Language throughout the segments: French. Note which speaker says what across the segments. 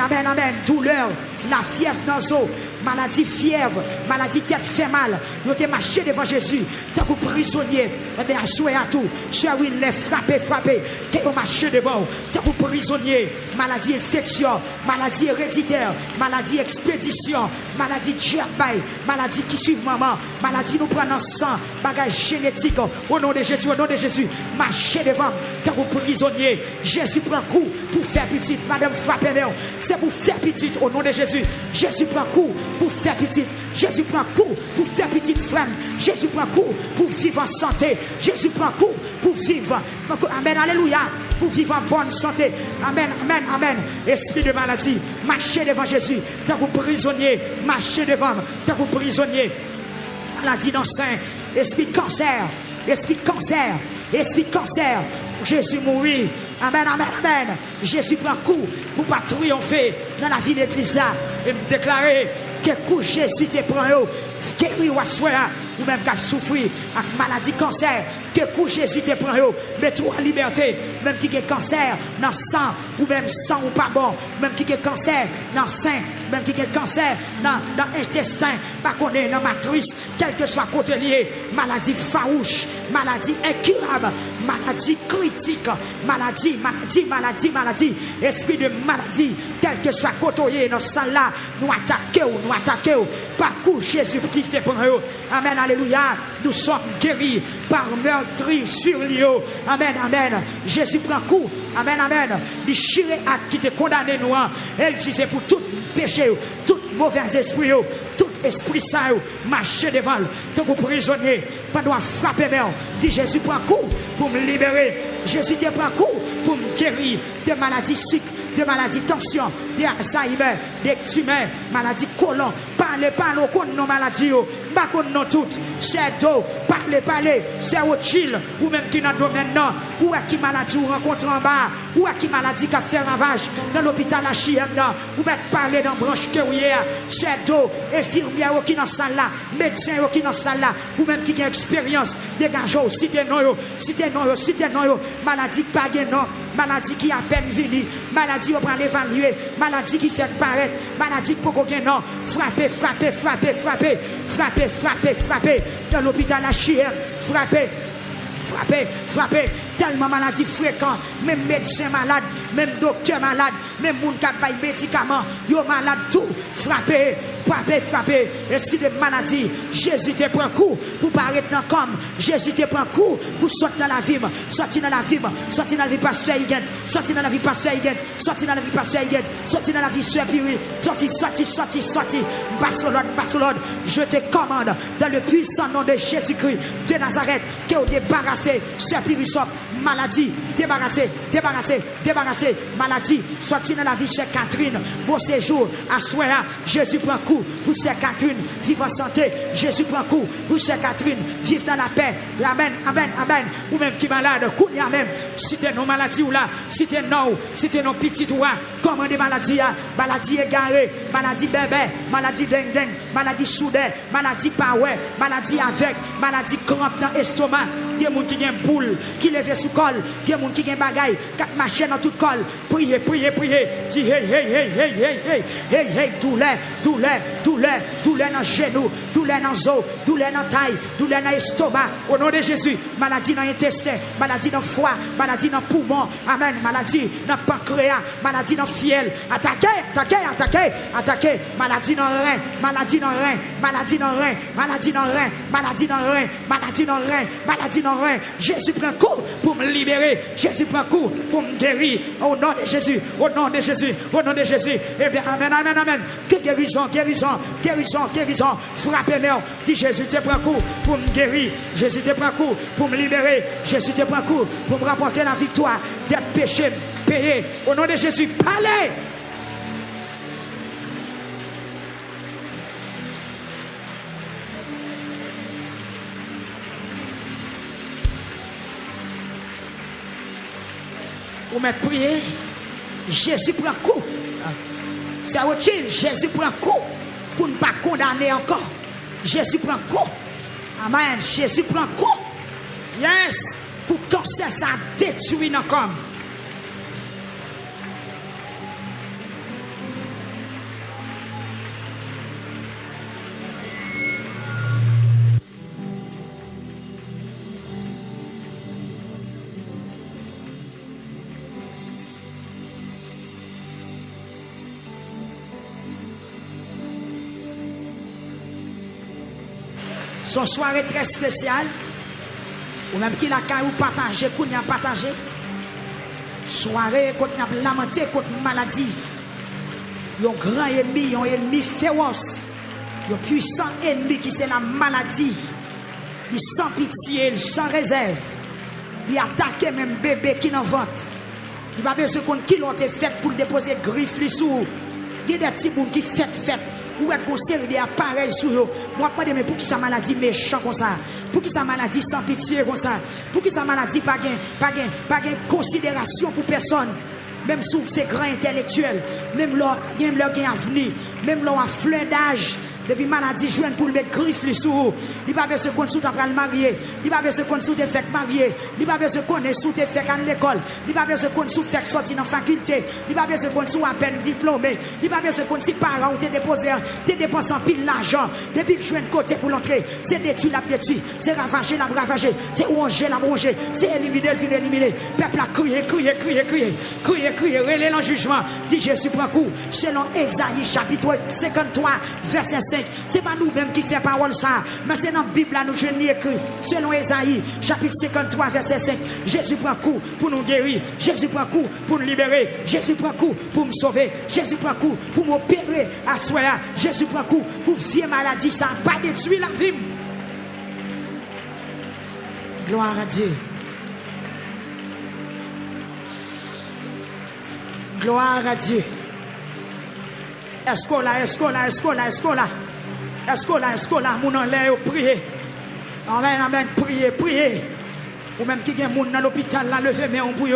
Speaker 1: Amen, amen. Douleur, la fièvre dans les os. Maladie, fièvre, maladie, tête fait mal. Nous avons marché devant Jésus. Tant que prisonnier, eh bien, jouer à tout. Cher oui, les frapper. Tant que marché devant. Tant que prisonnier, maladie, infection, maladie héréditaire, maladie, expédition, maladie, diabète, maladie qui suit maman, maladie, nous prenons sang, bagage génétique. Au nom de Jésus, marchez devant. Tant que prisonnier, Jésus prend coup pour faire petite. Madame, frappez-le. C'est pour faire petite. Au nom de Jésus, Jésus prend coup pour faire petite. Jésus prend coup pour faire petite femme. Jésus prend coup pour vivre en santé. Jésus prend coup pour vivre. Amen, alléluia. Pour vivre en bonne santé. Amen, amen, amen. Esprit de maladie, marchez devant Jésus. Tant que prisonnier, marchez devant. Tant que prisonnier, maladie dans le sein. Esprit cancer, esprit cancer, esprit cancer. Jésus mourit. Amen, amen, amen. Jésus prend coup pour pas triompher dans la vie de l'église là. Et me déclarer que coup Jésus te prend, guéri ou assoya, ou même qui souffrir avec maladie cancer, que coup Jésus te prend, mets-toi en liberté, même qui a cancer dans le sang, ou même sang ou pas bon, même qui a cancer dans le sein, même qui a cancer dans l'intestin, pas qu'on est dans la matrice, quel que soit côté lié, maladie farouche, maladie incurable, maladie critique, maladie, esprit de maladie, quel que soit côté dans ce sang là, nous attaquons, par coup Jésus qui te prend. Amen, alléluia. Nous sommes guéris par meurtri sur l'eau. Amen, amen. Jésus prend coup. Amen, amen. Les chirés qui te condamné nous. Elle disait pour tout péché, tout mauvais esprit, tout esprit saint, marcher devant, tant que prisonnier, pas doit frapper mère. Dit Jésus prend coup pour me libérer. Jésus te prend coup pour me guérir de maladies sucre, de maladies tension, de Alzheimer, de tumeurs, maladies colon. Parlez, au compte nos maladies, pas contre nous toutes. C'est d'eau, parlez, c'est au chill, ou même qui n'a domaine non, ou à qui maladie ou rencontre en bas, ou à qui maladie qui a fait ravage dans l'hôpital à Chien, ou même parler dans branche que oui, c'est d'eau, infirmière qui dans salle là, médecin qui dans salle là, ou même qui a expérience, dégagez, citez non, maladie pas non, maladie qui a peine venue, maladie on prend l'évaluer, maladie qui fait paraître, maladie pour qu'on non, frappez, dans l'hôpital à Chien, frappez, tellement maladie fréquente, même médecin malade, même docteur malade, même moun qui a pas de médicaments, yo malade tout, frappez, esprit de maladie, Jésus te prend coup pour paraître dans comme, Jésus te prend coup pour sortir dans la vie, sortir dans la vie pasteur Higuet, sortir dans la vie pasteur Higuet, sortir dans la vie pasteur Higuet, sortir dans la vie Sœur Piri, sortir, Barcelone, je te commande dans le puissant nom de Jésus-Christ de Nazareth, que vous débarrassez, Sœur Piri, maladie, débarrassez, maladie, sortir dans la vie Sœur Catherine, bon séjour, à soir, Jésus prend coup pour Sœur Catherine, vivre en santé, Jésus prend coup pour Sœur Catherine, vivre dans la paix, amen, ou même qui malade, kounya même, si t'es non maladie ou là, si t'es non petit ou là, comment des maladies, maladie égarée, maladie bébé, maladie ding, maladie soudaine, maladie power, maladie avec, maladie crampe dans l'estomac, il y a des gens qui ont une boule, qui lève sous col, il y a des gens qui ont un bagaille, quatre machines dans tout col, priez, dis hey, douleur dans genou, douleur dans os, douleur dans taille, douleur dans estomac, au nom de Jésus, maladie dans l'intestin, maladie dans foie, maladie dans poumon, amen, maladie dans pancréas, maladie dans fiel, attaquez, maladie dans rein, maladie dans rein, Jésus prend coup pour me libérer, Jésus prend coup pour me guérir, au nom de Jésus, eh bien, amen, que guérison, frappez-moi, dit Jésus te prend coup pour me guérir, Jésus te prend coup pour me libérer, Jésus te prend coup pour me rapporter la victoire, d'être péché, payé, au nom de Jésus, parlez. Vous me priez, Jésus prend coup. C'est autre chose, Jésus prend coup pour ne pas condamner encore. Jésus prend coup. Amen. Jésus prend coup. Yes. Pour cancer, ça détruit nos corps. Son soirée très spéciale. Ou même qui la caille ou partager, qu'on y a partagé. Soirée, qu'on y a lamenté contre maladie. Un grand ennemi, un ennemi féroce. Un puissant ennemi qui c'est la maladie. Il sans pitié, sans réserve. Il attaque même bébé qui n'en vente. Il va besoin qu'on qui l'ont fait pour déposer griffe sous. Il y a des petits bouts qui fait. Ou est conseillé des appareils sur eux. Moi, pas de mais pour qui sa maladie méchant comme ça? Pour qui sa maladie sans pitié comme ça? Pour qui sa maladie pas de considération pour personne? Même sous ces grands intellectuels, même leur avenir, même leur fleur d'âge. Depuis maladie jeune pour mettre griffe sous. Il va besoin qu'on sous après le marié. Il va besoin qu'on sous te fait marier. Il va besoin qu'on est sous te fait à l'école. Il va besoin qu'on sous fait sortir dans la faculté. Il va besoin qu'on sous à peine diplômé. Il va besoin qu'on si parents ou te déposer, te dépenses en pile l'argent. Depuis le jeune côté pour l'entrée, c'est détruire la détruire, c'est ravager la ravager, c'est ronger la ronger, c'est éliminer le fin éliminer. Peuple a crié, relève le jugement. Dit Jésus prend coup. Selon Ésaïe chapitre 53 verset 5. C'est pas nous-mêmes qui fait parole ça, mais c'est dans la Bible là nous je l'ai écrit. Selon Ésaïe chapitre 53 verset 5, Jésus prend coup pour nous guérir, Jésus prend coup pour nous libérer, Jésus prend coup pour me sauver, Jésus prend coup pour m'opérer à soi, Jésus prend coup pour vieille maladie ça pas détruire la vie. Gloire à Dieu. Gloire à Dieu. Est-ce que là, mon en l'air, priez. Amen, priez. Ou même qui gagne moun dans l'hôpital, là, levez mais on bouille.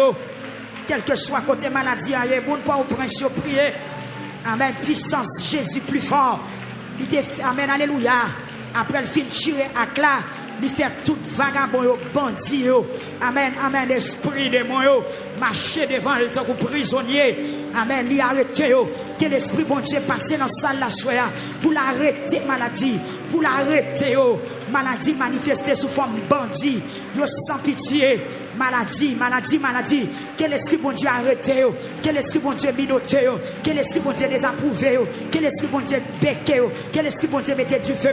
Speaker 1: Quel que soit côté maladie, aïe, bon, pas au prince, priez. Amen, puissance, Jésus plus fort. Amen, alléluia. Après le film tiré à cla, il fait tout vagabond, bandit. Amen, esprit de moi, marcher devant le temps prisonnier. Amen, lui arrêter. Que l'esprit bon Dieu passe dans la salle la soirée pour l'arrêter maladie, pour l'arrêter maladie manifestée sous forme bandit, sans pitié, maladie. Que l'esprit bon Dieu arrête, que l'esprit bon Dieu minote, que l'esprit bon Dieu désapprouve, que l'esprit bon Dieu béque, que l'esprit bon Dieu mette du feu.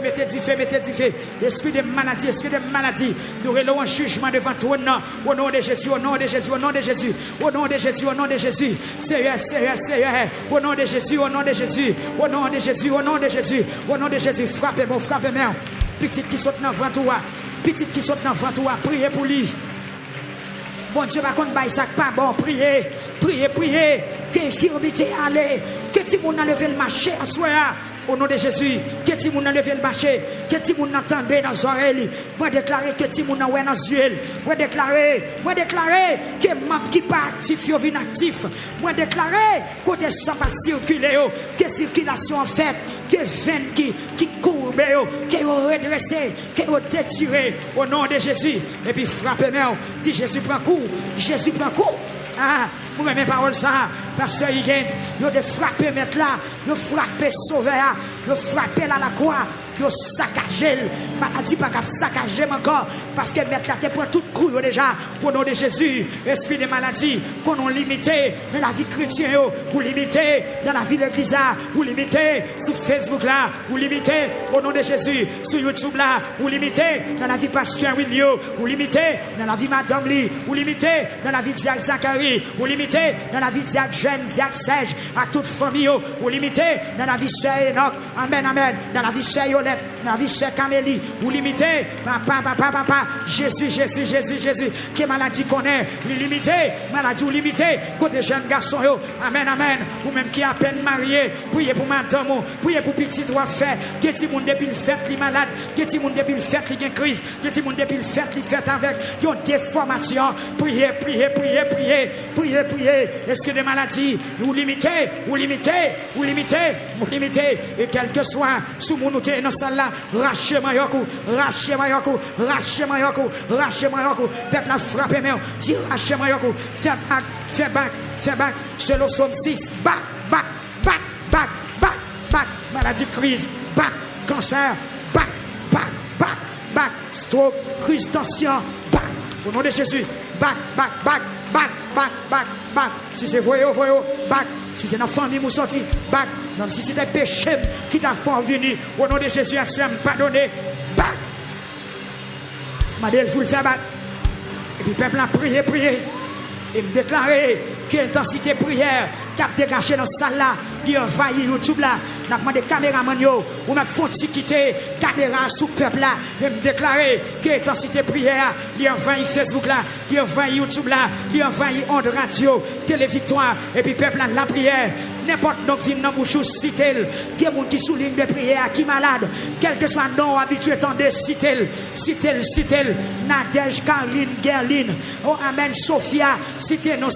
Speaker 1: Esprit de maladie, nous relevons un jugement devant toi au nom de Jésus, Seigneur, au nom de Jésus, frappez-moi, petite qui saute dans le ventre, priez pour lui. Bon Dieu, par contre, ça pas bon. Priez. Que l'infirmité allait. Que tout le monde a levé le marché à soi. Au nom de Jésus. Que tout le monde a levé le marché. Que tout le monde entendait dans les oreilles. Moi déclarer que tout le monde a oué dans les yeux. Moi déclarer que map qui pas actif, yo vin actif. Moi déclarer côté sans pas circuler. Que circulation en fait. Que veine qui courbe, qui est redressé, qui est détiré au nom de Jésus. Et puis frappez-moi. Dit Jésus prend coup. Ah, vous m'aimez parole ça. Pasteur Higgins, vous avez frappé mettre là. Vous frappé sauver. Vous frappé là la croix. Vous saccagez. Maladie pas capable saccager encore. Parce que mettre là, tu prends tout coup déjà. Au nom de Jésus. Esprit de maladie. Qu'on a limité dans la vie chrétienne. Vous limitez dans la vie de l'église là. Vous limitez sur Facebook là. Vous limitez au nom de Jésus. Sur YouTube là. Vous limitez dans la vie pasteur Willio. Vous limitez dans la vie Madame Lee. Vous limitez dans la vie de Zachary. Vous limitez dans la vie de Jeanne, Serge. À toute famille. Vous limitez dans la vie de Sœur Enoch. Amen. Dans la vie de Sœur Yolette. Dans la vie de Sœur Camélie. Vous limitez. Papa. Jésus. Qui maladie connaît. Limité. Maladie ou limité. Côté jeune garçon. Amen. Ou même qui a à peine marié. Priez pour madame. Priez pour petit droit fait. Que tout le monde depuis le fait, les malades. Que tout le monde depuis le fait, les crise. Que tout le monde depuis le fait, les fait avec une déformation. Priez. Est-ce que des maladies ou limitées. Et quel que soit sous mon outil dans salle là, rachez-moi yoku. Peuple a frappé moi. Dis rachez-moi yoku. Fais back. Selon Somme 6. Back. Maladie, crise. Back. Cancer. Back. Stroke. Crise, tension. Back. Au nom de Jésus. Back. Si c'est voyou, back. Si c'est dans la famille, vous sortez, back. Même si c'est des péchés qui t'a fait venir, au nom de Jésus, à pardonner, back. Madel vous le faire battre. Et puis, le peuple a prié, prié. Et me déclarer que l'intensité prière qui a dégagé dans cette salle là, qui envahit YouTube là, n'a demandé caméraman yo, ou m'a faut quitter caméra sous peuple là, et me déclarer que l'intensité prière, qui envahit Facebook là, qui envahit YouTube là, qui envahit onde radio, télé victoire, et puis peuple là, la prière. N'importe donc vient dans bouche citer, il y a des gens qui soulignent des prières, qui malade, quel que soit non habitué tendez citer, Nadège, Caroline, Gerline, oh amen, Sophia, citez non,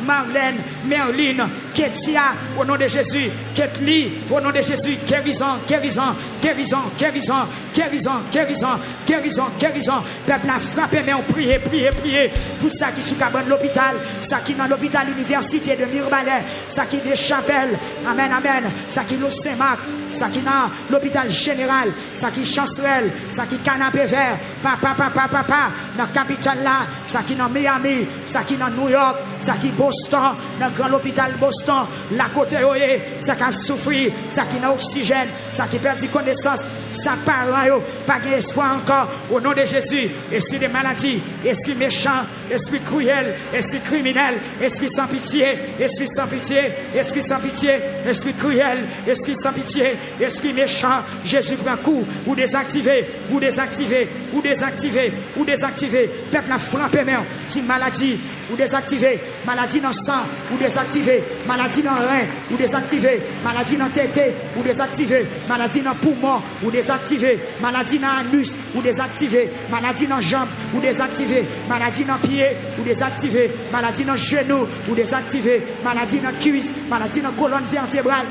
Speaker 1: Marlène, Merline, Ketia, au nom de Jésus, Ketli, au nom de Jésus, guérison, peuple a frappé, mais on prie, pour ça qui sous cabane l'hôpital, ça qui dans l'hôpital université de Mirbalais, ça qui des chapelles, amen, ça qui le Saint-Marc, ça qui dans l'hôpital général, ça qui chancerelle, ça qui canapé vert, papa, dans la capitale là, ça qui dans Miami, ça qui dans New York, ça qui Boston, dans le grand hôpital Boston, la côté oye, ça qui a souffert, ça qui n'a oxygène, ça qui perd connaissance, ça parle, pas d'espoir encore, au nom de Jésus, esprit de maladie, esprit méchant, esprit cruel, esprit criminel, esprit sans pitié, esprit cruel, esprit sans pitié, esprit méchant, Jésus prend coup, ou désactivé, peuple a frappé même, si maladie, ou désactivé, maladie dans le sang, ou désactivé, maladie dans le rein, ou désactivé, maladie dans le tété, ou désactivé, maladie dans le poumon, ou désactivé, maladie dans l'anus, ou désactivé, maladie dans la jambe, ou désactivé, maladie dans le pied, ou désactivé, maladie dans le genou, ou désactivé, maladie dans la cuisse, maladie dans la colonne vertébrale.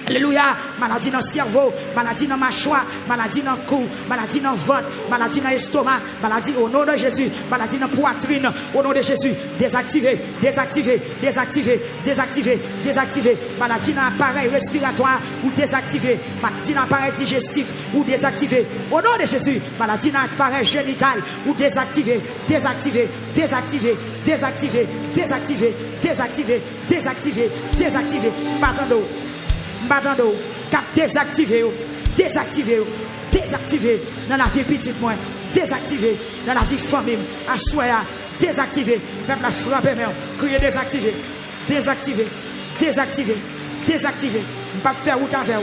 Speaker 1: Alléluia, maladie dans le cerveau, maladie dans la mâchoire, maladie dans le cou, maladie dans le ventre, maladie dans l'estomac, maladie au nom de Jésus, maladie dans la poitrine, au nom de Jésus, désactivé, maladie dans l'appareil respiratoire ou désactivé, maladie dans l'appareil digestif ou désactivé, au nom de Jésus, maladie dans l'appareil génital ou désactivé, Badando, cap désactivé dans la vie petite moins, désactivé dans la vie famille, à soya, désactivé, peuple a frappé, crier désactivé, pas faire route avec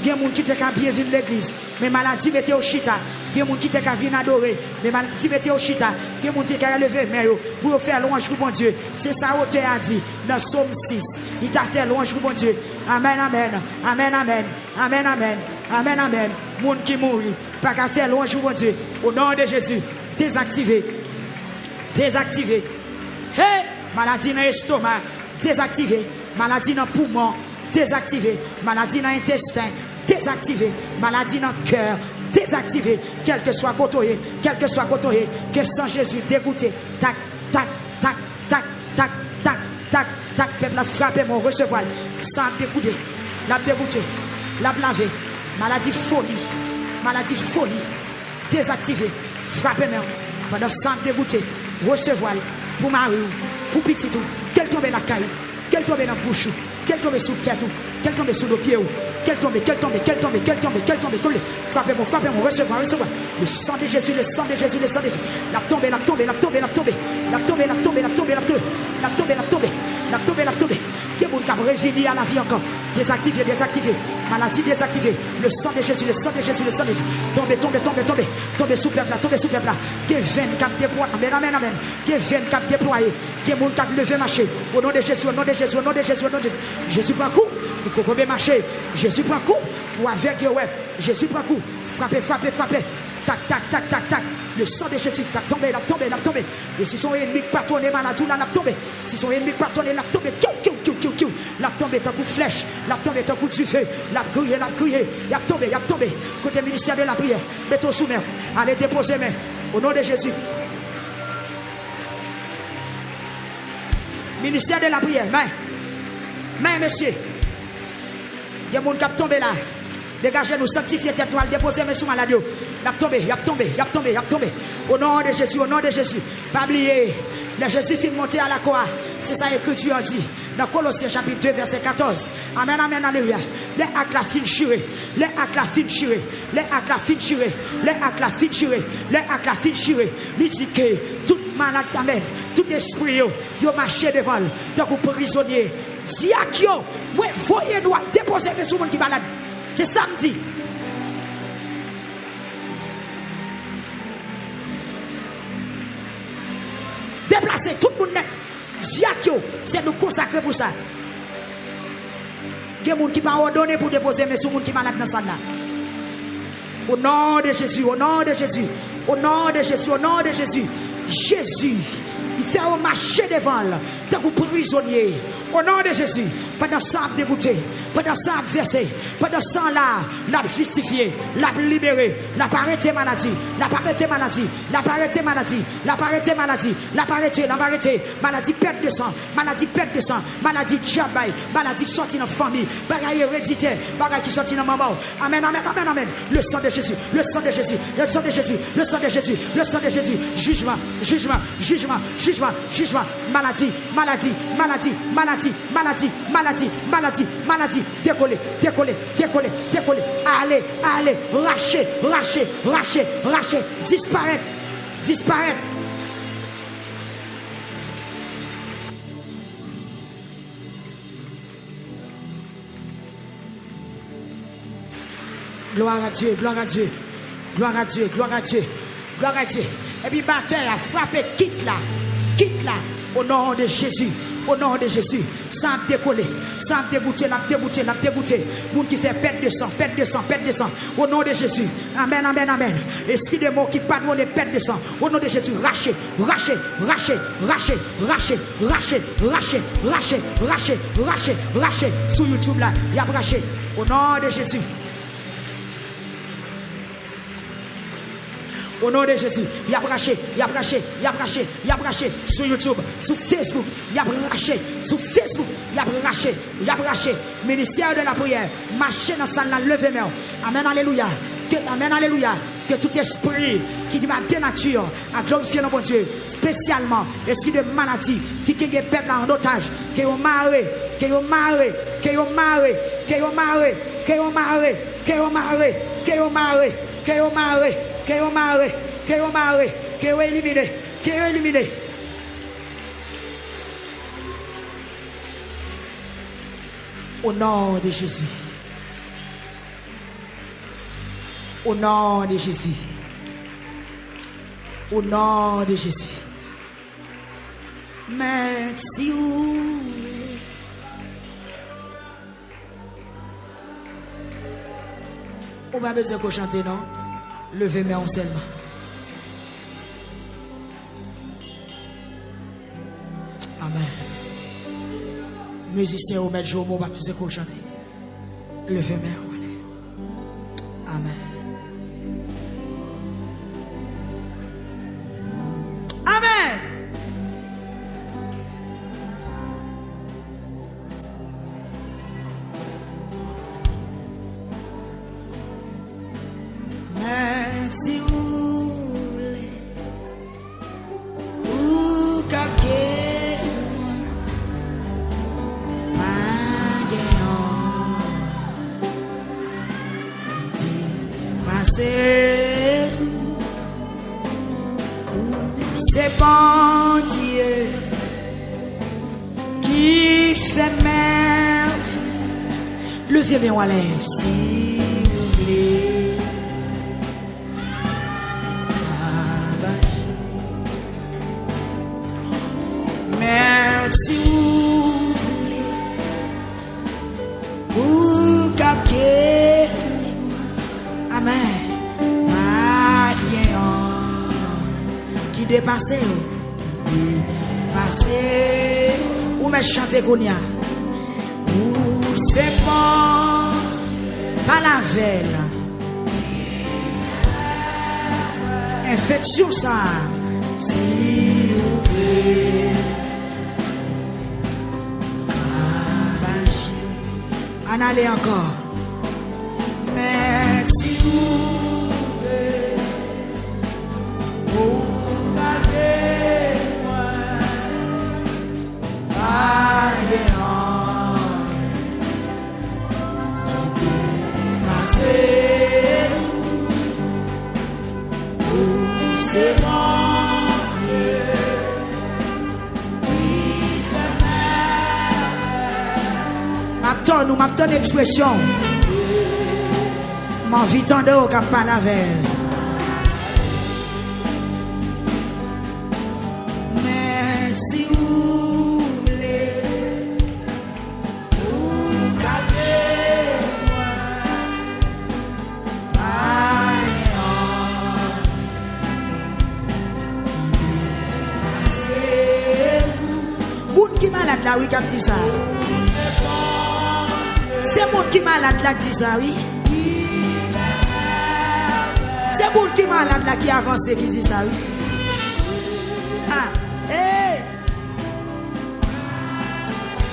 Speaker 1: il y a des gens qui te bien venir l'église, mais maladie mettez au chita. Il y a des gens qui te venir adorer, mais maladie mettez au chita. Il y a des gens qui te lever mais pour faire louange pour mon Dieu. C'est ça que a dit dans Somme 6. Il t'a fait louange pour mon Dieu. Amen. Monde qui mourit, pas qu'à faire louange pour mon Dieu. Au nom de Jésus, désactivé. Hey, maladie dans l'estomac, désactivé. Maladie dans le poumon, désactivé. Maladie dans l'intestin, désactivé. Maladie dans le cœur, désactivé. Quel que soit côté, que sans Jésus dégoûté. Tac. Peuple a frappé mon recevoir. Ça a dégoûté. L'a dégoûté. L'a lavé. Maladie folie. Désactivé. Frappé même. Pendant ça a dégoûté. Recevoir. Pour Marie, pour petit tout. Qu'elle tombe la caille. Qu'elle tombe dans la bouche. Qu'elle tombe sous la tête. Qu'elle tombe sous le pied. Qu'elle tombe. Frappez-moi, recevoir. Le sang de Jésus. La tombe. Qui est mon cap réveillé à la vie encore. Désactivé. Maladie désactivée. Le sang de Jésus. Tombez sous peuple là. Qui est 24 déployés. Amen. Qui est 24 déployés. Qui est mon cap levé marché. Au nom de Jésus. Jésus prend coup. Pour qu'on peut marcher. Jésus prend coup. Pour avec Jésus prend coup. Frappez. Tac. Le sang de Jésus l'a tombé. Et si son ennemi patronne maladie, l'a tombé. Si son ennemi patronne, l'a tombé. L'a tombé tant coup flèche. L'a tombé tant coup du feu. L'a grillé. L'a tombé. Côté ministère de la prière. Mettons sous main. Allez déposer main. Au nom de Jésus. Ministère de la prière. Main, monsieur. Il y a des gens qui sont tombés là. Dégagez-nous, sanctifiez tête noire, déposez mes sous maladie. Il a tombé. Au nom de Jésus. Pas oublier. Le Jésus fit monter à la croix. C'est ça l'écriture dit. Dans Colossiens chapitre 2, verset 14. Amen, amen, alléluia. Les actes la fin chiré. Les actes la fin chiré. Les actes la fin chiré. Les actes la fin chiré. Les actes la fin chiré. Il dit que tout malade, amen. Tout esprit, yo marché devant. Donc, vous prisonnier. Diak yo. Ouais, voyez droit. Déposez les sous qui malade. C'est samedi. Déplacez tout le monde net. Diak c'est nous consacrer pour ça. Il y a des gens qui pas ordonné pour déposer mes sous qui malade dans ça là. Au nom de Jésus, au nom de Jésus, au nom de Jésus, au nom de Jésus. Jésus, il fait un marché devant tant que prisonnier. Au nom de Jésus, pendant ça dégoûté, pendant ça versé, pendant ça là, l'a justifié, l'a libéré, l'a arrêté maladie, l'a arrêté maladie, l'a arrêté maladie, l'a arrêté maladie, l'a arrêté maladie perte de sang, maladie perte de sang, maladie diabète, maladie qui sortit dans la famille, bagaille héréditaire, bagaille qui sortit dans maman. Amen, amen, amen, amen. Le sang de Jésus, le sang de Jésus, le sang de Jésus, le sang de Jésus, le sang de Jésus. Jugement, jugement, jugement, jugement, jugement, maladie, maladie, maladie, maladie, maladie, maladie, maladie, maladie, décoller, décoller, décoller, décoller, allez, allez, racher, racher, racher, racher, disparaître, disparaître. Gloire à Dieu, gloire à Dieu, gloire à Dieu, gloire à Dieu, gloire à Dieu. Et puis bataille a frappé, quitte là, au nom de Jésus. Au nom de Jésus, sans décoller, sans dégoûter, la dégoûter, la dégoûter. Moun qui fait perte de sang, perte de sang, perte de sang. Au nom de Jésus, amen, amen, amen. Esprit de mort qui pardonne les pertes de sang. Au nom de Jésus, rachez, rachez, rachez, rachez, rachez, rachez, rachez, rachez, rachez, rachez, rachez. Sur YouTube là, il y a raché. Au nom de Jésus. Au nom de Jésus, il y a braché, il y a braché, il y a braché, il y a braché sur YouTube, sur Facebook, il y a braché, sur Facebook, il y a braché, il y a braché. Ministère de la prière, marcher dans sa levée main. Amen, alléluia. Amen, alléluia. Que tout esprit qui dit ma dénature à glorifier notre bon Dieu, spécialement esprit de maladie qui est le peuple en otage, qui est marré, qui est marré, qui est marré, qui est marré, qui est marré, qui est marré, qui est marré, qui est marré. Que vous marrez, que vous marrez, que vous éliminez, que vous éliminez. Au nom de Jésus. Au nom de Jésus. Au nom de Jésus. Merci. On va besoin de chanter, non? Levez mes mains seulement. Amen. Musiciens au maître jour, on va besoin de chanter. Levez mes mains. Amen. Amen. Si vous voulez, ou capter pas gagnant, passer, c'est bon Dieu qui fait merveille. Levez mes mains, si vous voulez. Si vous voulez, vous capter, amen, qui dépasse, ou me chanter Gounia, ou c'est bon, pas la veille, infection ça, si vous voulez. En aller encore. Merci vous. Oh, regardez-moi. m'attends, nous m'attends l'expression. M'en vit tant de haut qu'à pas la veille. Mais si vous voulez, vous capez moi. Moun qui malade là, oui, qui dit ça. C'est moun qui malade là qui dit ça, oui. C'est moun qui malade là qui avance qui dit ça, oui. Ah, hey.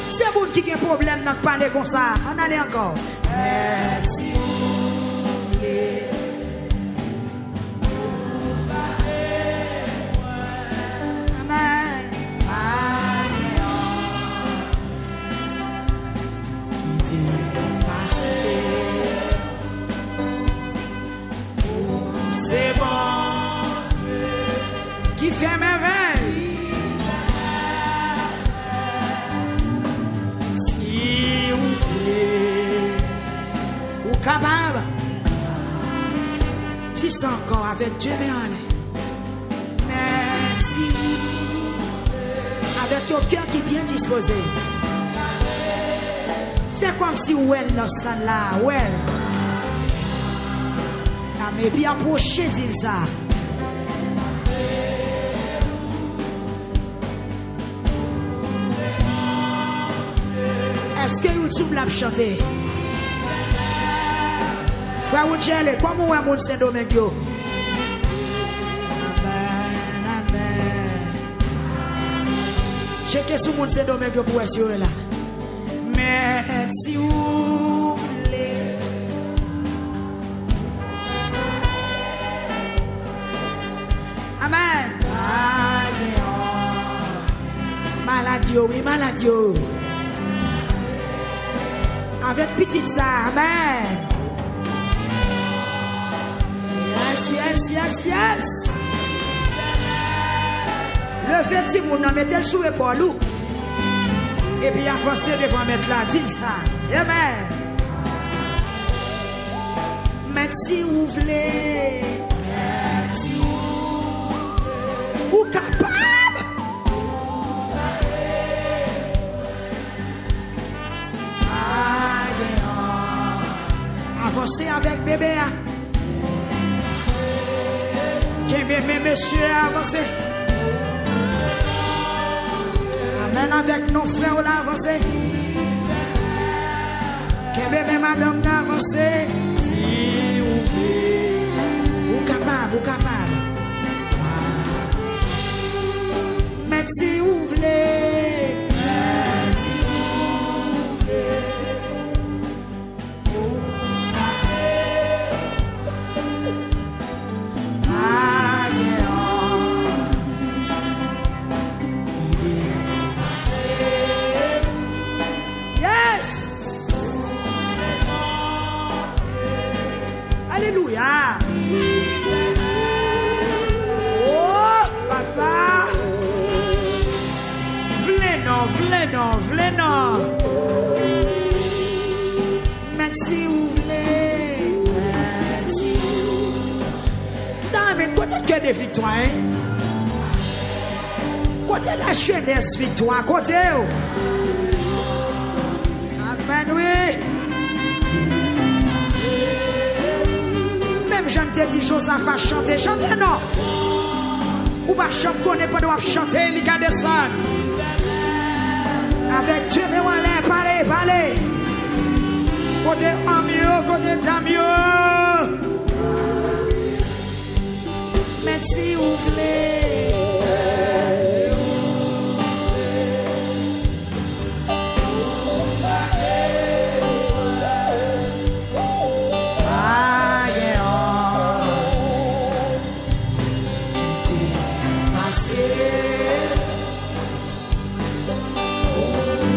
Speaker 1: C'est moun qui a un problème dans parler comme ça. On allait encore. Merci. C'est bon, qui fait merveille. Si vous voulez, ou capable, tu sens encore avec Dieu, mais allez. Merci. Avec ton cœur qui est bien disposé. C'est comme si où elle dans ça là, où elle. Mais bien approché dit ça. Est-ce que YouTube l'a chanté? Frère Oudjele, comment est mon Saint-Domingue? Amen, amen. Checkez sur mon Saint-Domingue pour assurer là. Mais si vous voulez. Amen. Maladie, oui, maladie. Avec petite ça, amen. Yes, yes, yes, yes. Le fait si mon nom mettez le sous épaule. Et puis avancez devant mettre là, dis ça. Amen. Merci, vous voulez. Merci. Ou capable. Avancez avec bébé. Qu'un bébé, monsieur, avancez. Amen avec nos frères là, avancez. Qu'un bébé, madame, avancez. Si vous voulez. Ou capable, ou capable. Si vous voulez, si vous voulez, yes, alléluia. Oh, papa. V'lez non. Même si vous voulez. Non, mais côté que des victoires, hein? Côté la jeunesse victoire, côté. Amen, oui. Même j'en te dis choses à faire chanter. Chanter, non. Ou pas chanter, qu'on n'est pas droit chanter, il y a des sons. Avec Dieu, mais on allait parler. Côté en côté d'amieux. Mais si vous voulez.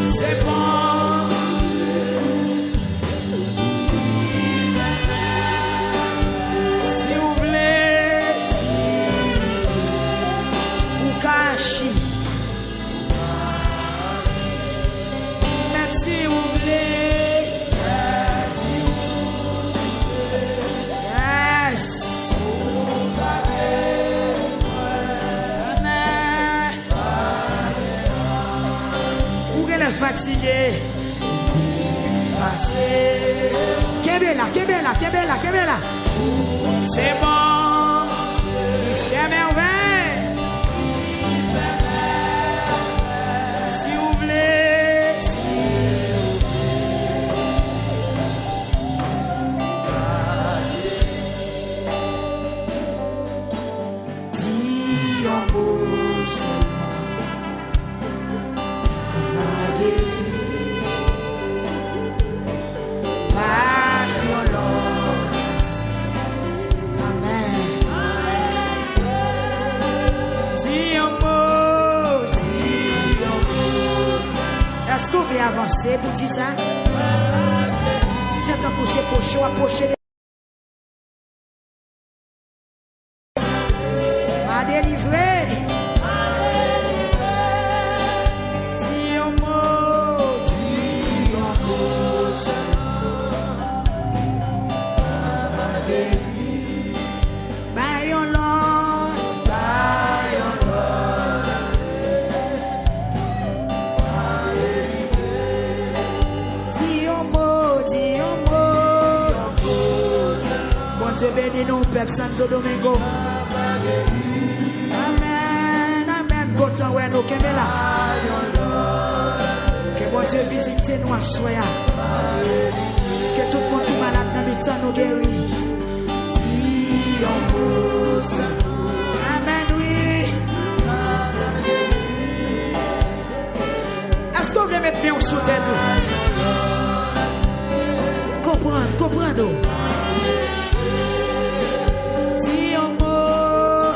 Speaker 1: C'est bon. Si vous voulez, ou cachi. Même si vous voulez. Kebela. C'est bon, qui fait merveille. Si vous voulez, dis un mot seulement. Par violence. Amen. Dis un mot. Est-ce que vous voulez avancer pour dire ça? Faites un coup, c'est pour chaud, approchez. M'a délivré. Dis un mot. By your Lord. Dis un mot. Bon Dieu bénis nous, peuple Santo Domingo. Amen. Gotan ouais nous qui est là. Que bon Dieu visite nous à soya. Que tout le monde qui est malade dans le temps nous guérit. Dis un mot. Amen, oui. Est-ce que vous voulez mettre bien sous tête? Comprendre. Dis un mot.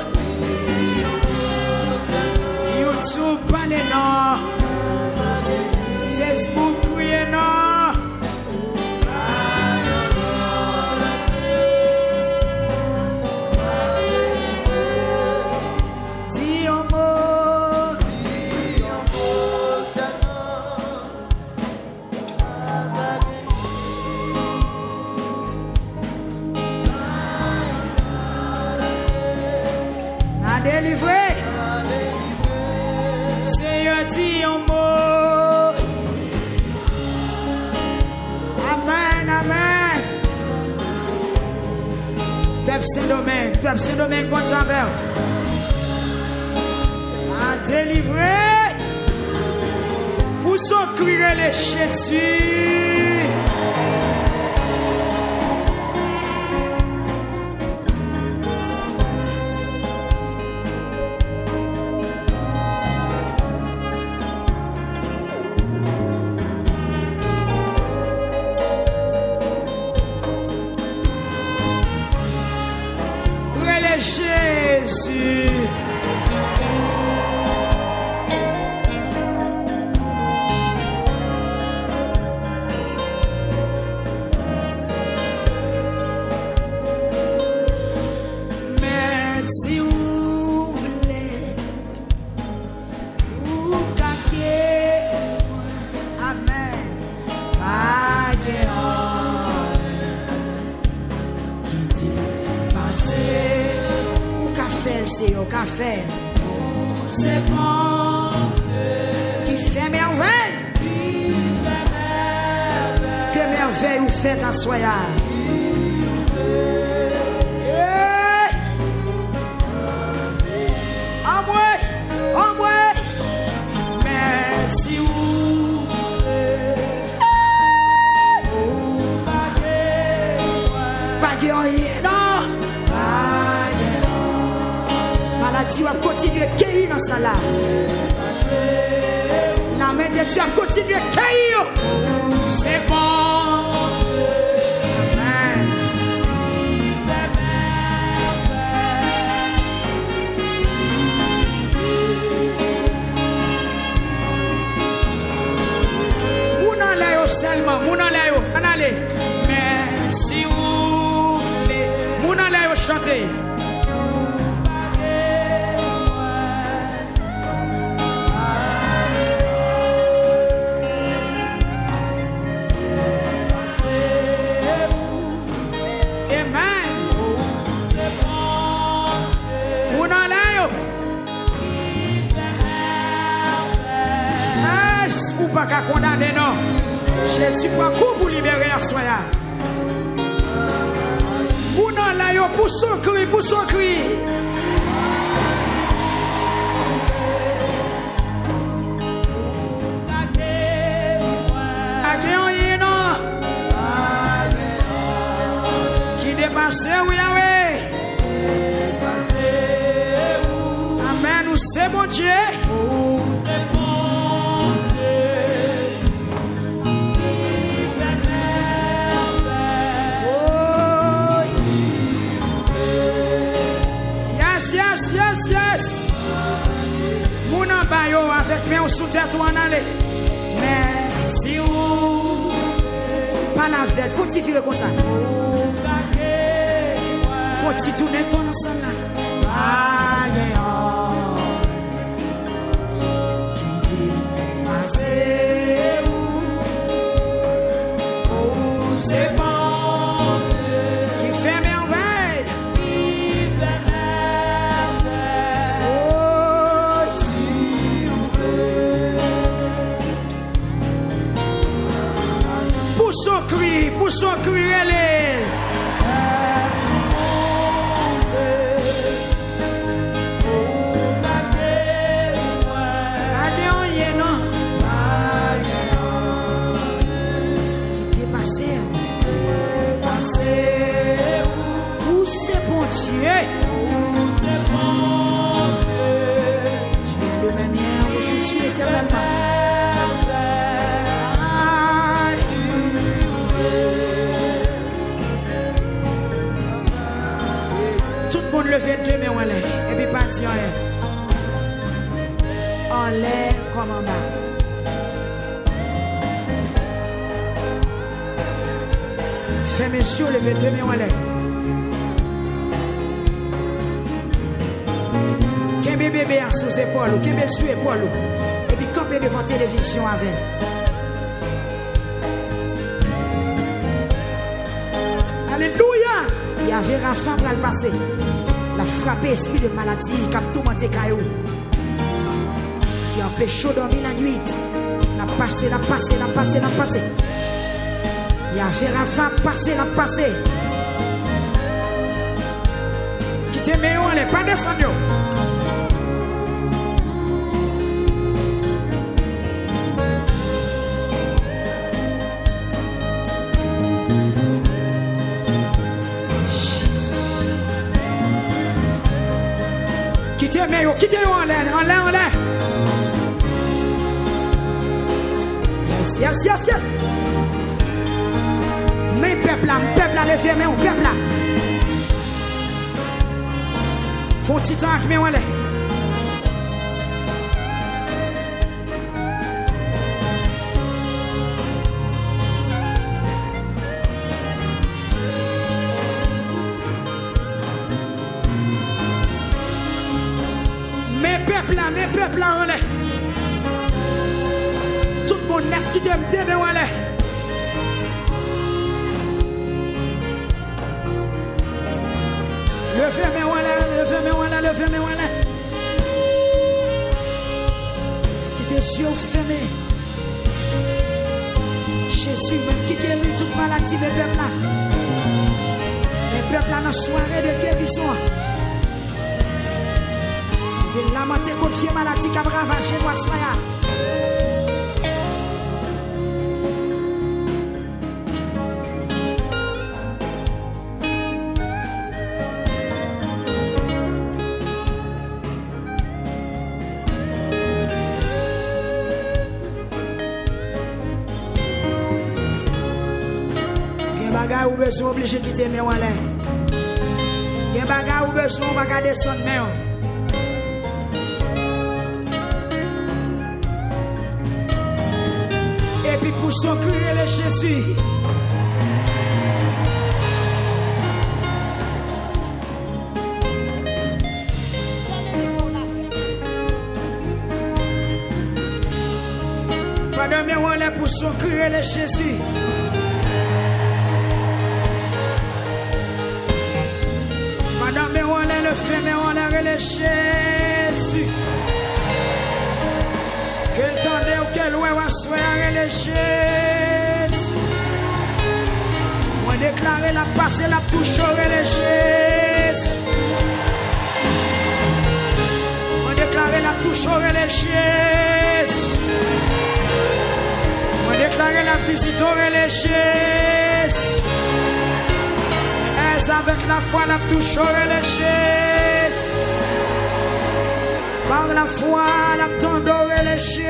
Speaker 1: YouTube, parlez non. Facebook, criez non. Dis un mot. A délivré. Seigneur, dis un mot. Amen. Peuple Saint-Domingue, bon Javel. A délivré. Pour s'occuper les Jésus. Jésus. Mais si vous voulez, vous caquez, amen, pas qui dit passer. C'est au café. C'est bon qui fait merveille. Que merveille vous faites à soya. En moi. Merci vous. Pas de non. Maladie va continuer à cueillir dans ça là. La main de Dieu va continuer à cueillir. C'est bon. Amen. Seulement, mon alayo, en allez. Mais si vous voulez, mon alayo chanter. Amen. Mon alayo. Ou pas qu'à condamner, non. Jésus prend coup pour libérer à soi. Pour nous là, pour son cri, pour son cri. Qui dépasse, oui, oui. Amen, nous c'est bon Dieu. Yes, yes, yes. Mon abayo avec mes sous tête ou en aller. Mais si vous pas la veille, faut-il faire comme ça? Faut-il tourner comme ça là? C'est bon qui fait merveille. Oh, si on veut. Pour son cri, elle est. Où c'est bon Dieu? Tu es le même hier, aujourd'hui, éternellement. Tout le monde levé deux mains en l'air et puis parti en l'air. En l'air comme en bas. Fais mes yeux, levez deux mains en l'air. Qu'un bébé a sous épaule, qu'un bébé sous épaule, et puis camper devant la télévision avec. Alléluia! Il y avait la femme là le passé. La frappé esprit de maladie, qui a tourmenté caillou. Il a empêché de dormir la nuit. La passé. Il y avait la femme passée, la passée. Qui te met où elle est, pas descendu. Qui te met où en l'air. Yes. Mais peuple là, levez main, peuple là. Faut petit temps avec mes là. Mes peuples là, on est. Tout le monde net qui t'aime, on est. Levez mes là. Qui tes yeux fermés. Jésus, même qui guérit toute maladie, mes peuples là. Les peuples là, dans la soirée de guérison. Vous lamenter contre la maladie qui a ravagé votre soya. Ou besoin obligé de quitter mes walets. Il y a bagarre ou besoin de regarder son main. Et puis pour son crier le Jésus. Pendant mes walets pour son crier le Jésus. Madame, on a le fait, mais on a le Jésus. Que le temps ou que loin, on soit le Jésus. Moi déclarer la passe la touche les Jésus. Moi déclarer la touche les Jésus. Moi déclarer la visite les Jésus. Et avec la foi la touche les Jésus. Par la foi la tendore les Jésus.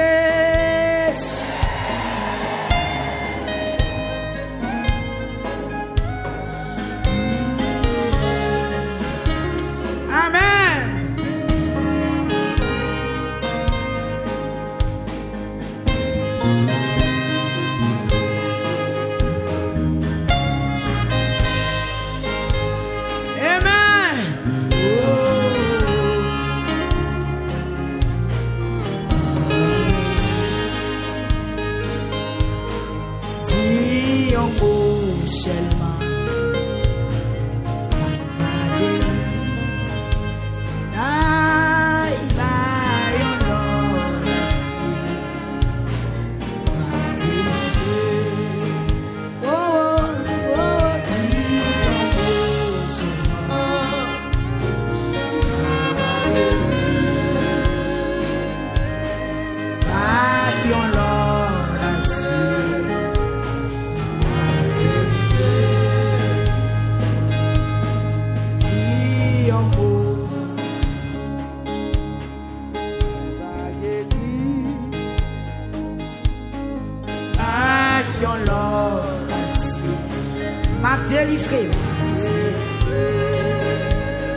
Speaker 1: Amen. Délivré.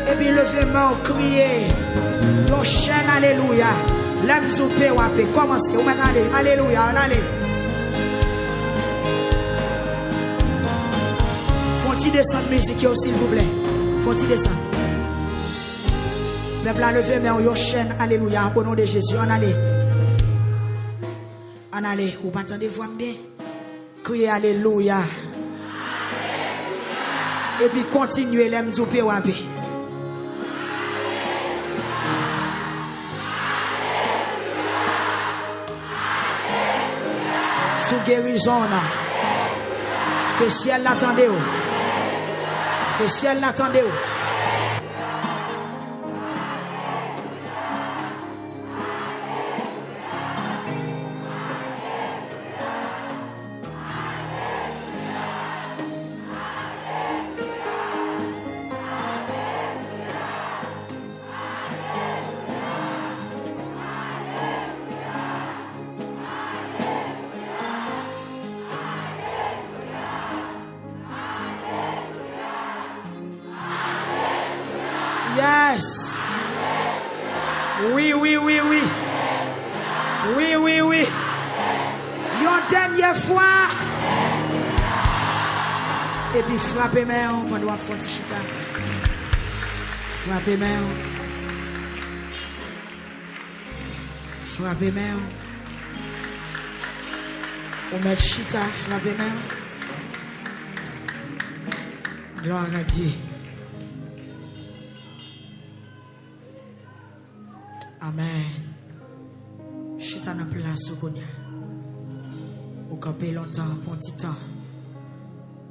Speaker 1: Et puis levez-moi, criez. Yon chaîne, alléluia. L'aime zoupé ou apé. Commencez. Ou maintenant, allez. Alléluia. Allez. Faut-il descendre musique, s'il vous plaît. Faut-il descendre. Peuple, levez-moi, yon chaîne, alléluia. Au nom de Jésus. En allez. En allez. Vous m'entendez-vous bien? Criez alléluia. Et puis continuez l'aime du PWP. Sous guérison, que ciel l'attendait. Que ciel l'attendait. Yes. Oui. Oui. Une dernière fois. Et puis frappez main, on doit faire chita. Frappez main. Frappez main. On met chita, frappez main. Gloire à Dieu. Amen. Chita dans place au Konya. Ou camper longtemps, pour un petit temps.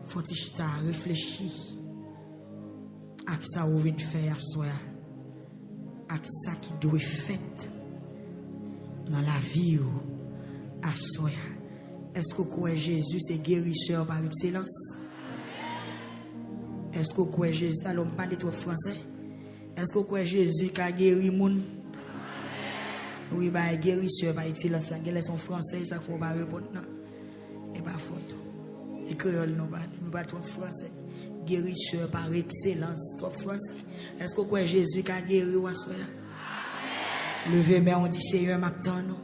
Speaker 1: Faut que chita réfléchir. À ça ou vient faire à soi. À ça qui doit faire dans la vie à soi. Est-ce que vous croyez Jésus c'est guérisseur par excellence? Est-ce que vous croyez Jésus? Alors, on parle de trop français. Est-ce que vous croyez Jésus qui a guéri le monde? Oui, bah, guérisseur par excellence. Ils sont français, ça faut pas répondre. Non. Et pas faute. Et créole, non, pas trop français. Guérisseur par excellence, trop français. Est-ce que vous croyez Jésus qui a guéri ou à soi? Levez mais on dit Seigneur m'attend nous.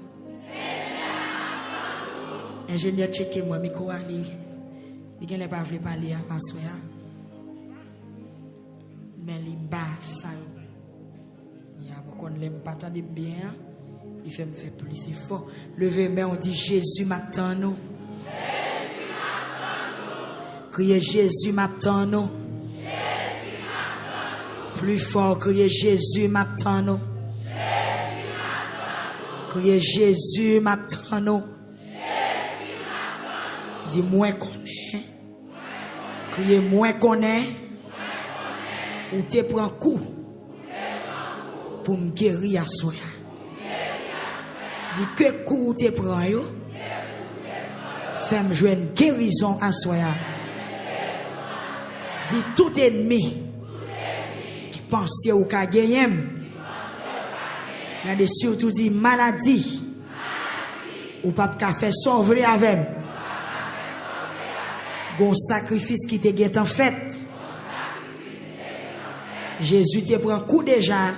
Speaker 1: Ingénieur checké moi micro ali. Il n'est pas voulu parler à soi. Mais il bas ça. Il y a beaucoup de l'aime pas attendre bien. Il fait me faire plus fort. Levez mais on dit Jésus m'attend nous. Criez Jésus m'attend nous. Plus fort, criez Jésus m'attend nous. Criez Jésus m'attend nous. Dis-moi qu'on est Criez moins qu'on est. Ou te prend coup. Pour me guérir à soi. Dis que coup te prend yo. Fais-moi jouer une guérison à soi. Dis tout ennemi qui pense ou ka gagner. Regardez surtout dit maladie. Ou pas qu'à faire sauver avec. Gon sacrifice qui te en fait. Jésus te prend coup déjà.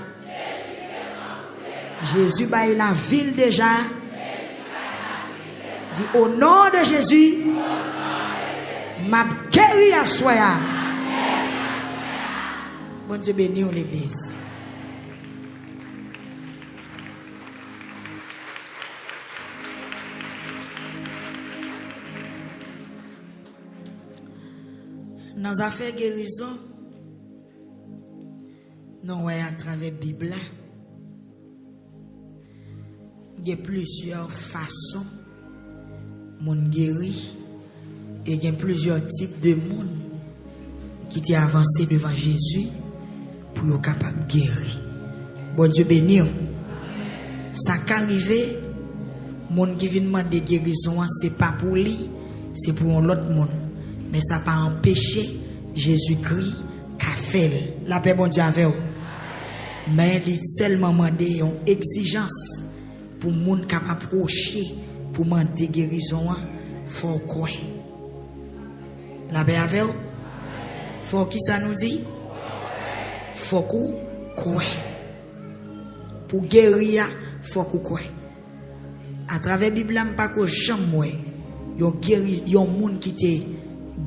Speaker 1: Jésus baille la ville déjà. Dis au nom de Jésus, m'a guéri à soi. Bon Dieu béni l'église. Dans les affaires guérison, nous à travers la Bible, il y a plusieurs façons de guérir et il y a plusieurs types de monde qui t'ont avancé devant Jésus pour être capable de guérir. Bon Dieu béni. Ça qu'arrive, monde qui vient demander guérison, ce n'est pas pour lui, c'est pour l'autre monde. Mais ça n'a pas empêché Jésus-Christ qu'a fait la paix bon Dieu avec vous. Mais il seulement demandé une exigence pour les gens qui approcher pour demander guérison. Il faut quoi? La paix avec vous? Il faut qui ça nous dit? Il faut quoi? Pour guérir, il faut quoi? À travers la Bible, je ne sais pas que jamais il y a des gens qui te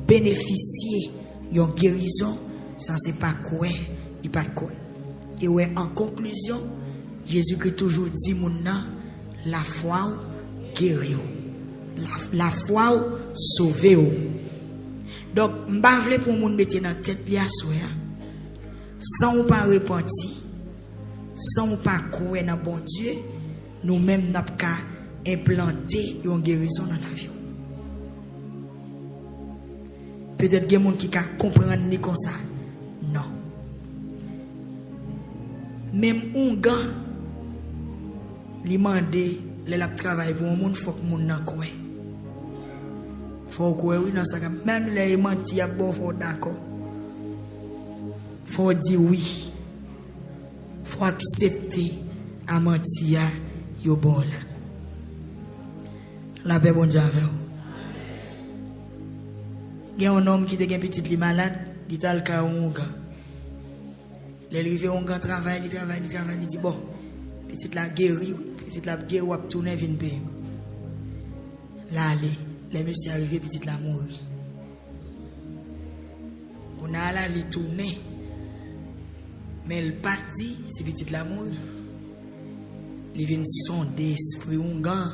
Speaker 1: bénéficier d'une guérison, ça c'est pas quoi, il pas quoi. Et ouais, en conclusion, Jésus-Christ toujours dit la foi guérit, la foi sauver. Donc, m'pa vle pour moun mettre dans tête li assoya, sans ou pas repentir, sans ou pas croire dans bon Dieu, nous-mêmes n'a pas implanter une guérison dans la vie. Peut-être qu'il y a des gens qui comprennent comme ça. Non. Même un gars, il demande, il travaille pour un monde, il faut que le monde croit. Il faut que oui, dans ça. Même les mentis, il faut d'accord. Il faut dire oui. Il faut accepter à mentir, il bon là. La paix bon Dieu avec vous. Il y a un homme qui était un petit malade, il est allé à un gars. Il est arrivé à un gars, il dit bon, petit la guéri, petit la guéri, ou tourner, vient payer. Là, les messieurs arrivés, petit la mourir. On a là, il tourne, mais il parti, c'est petit la mourir. Il vient sonder l'esprit un gars.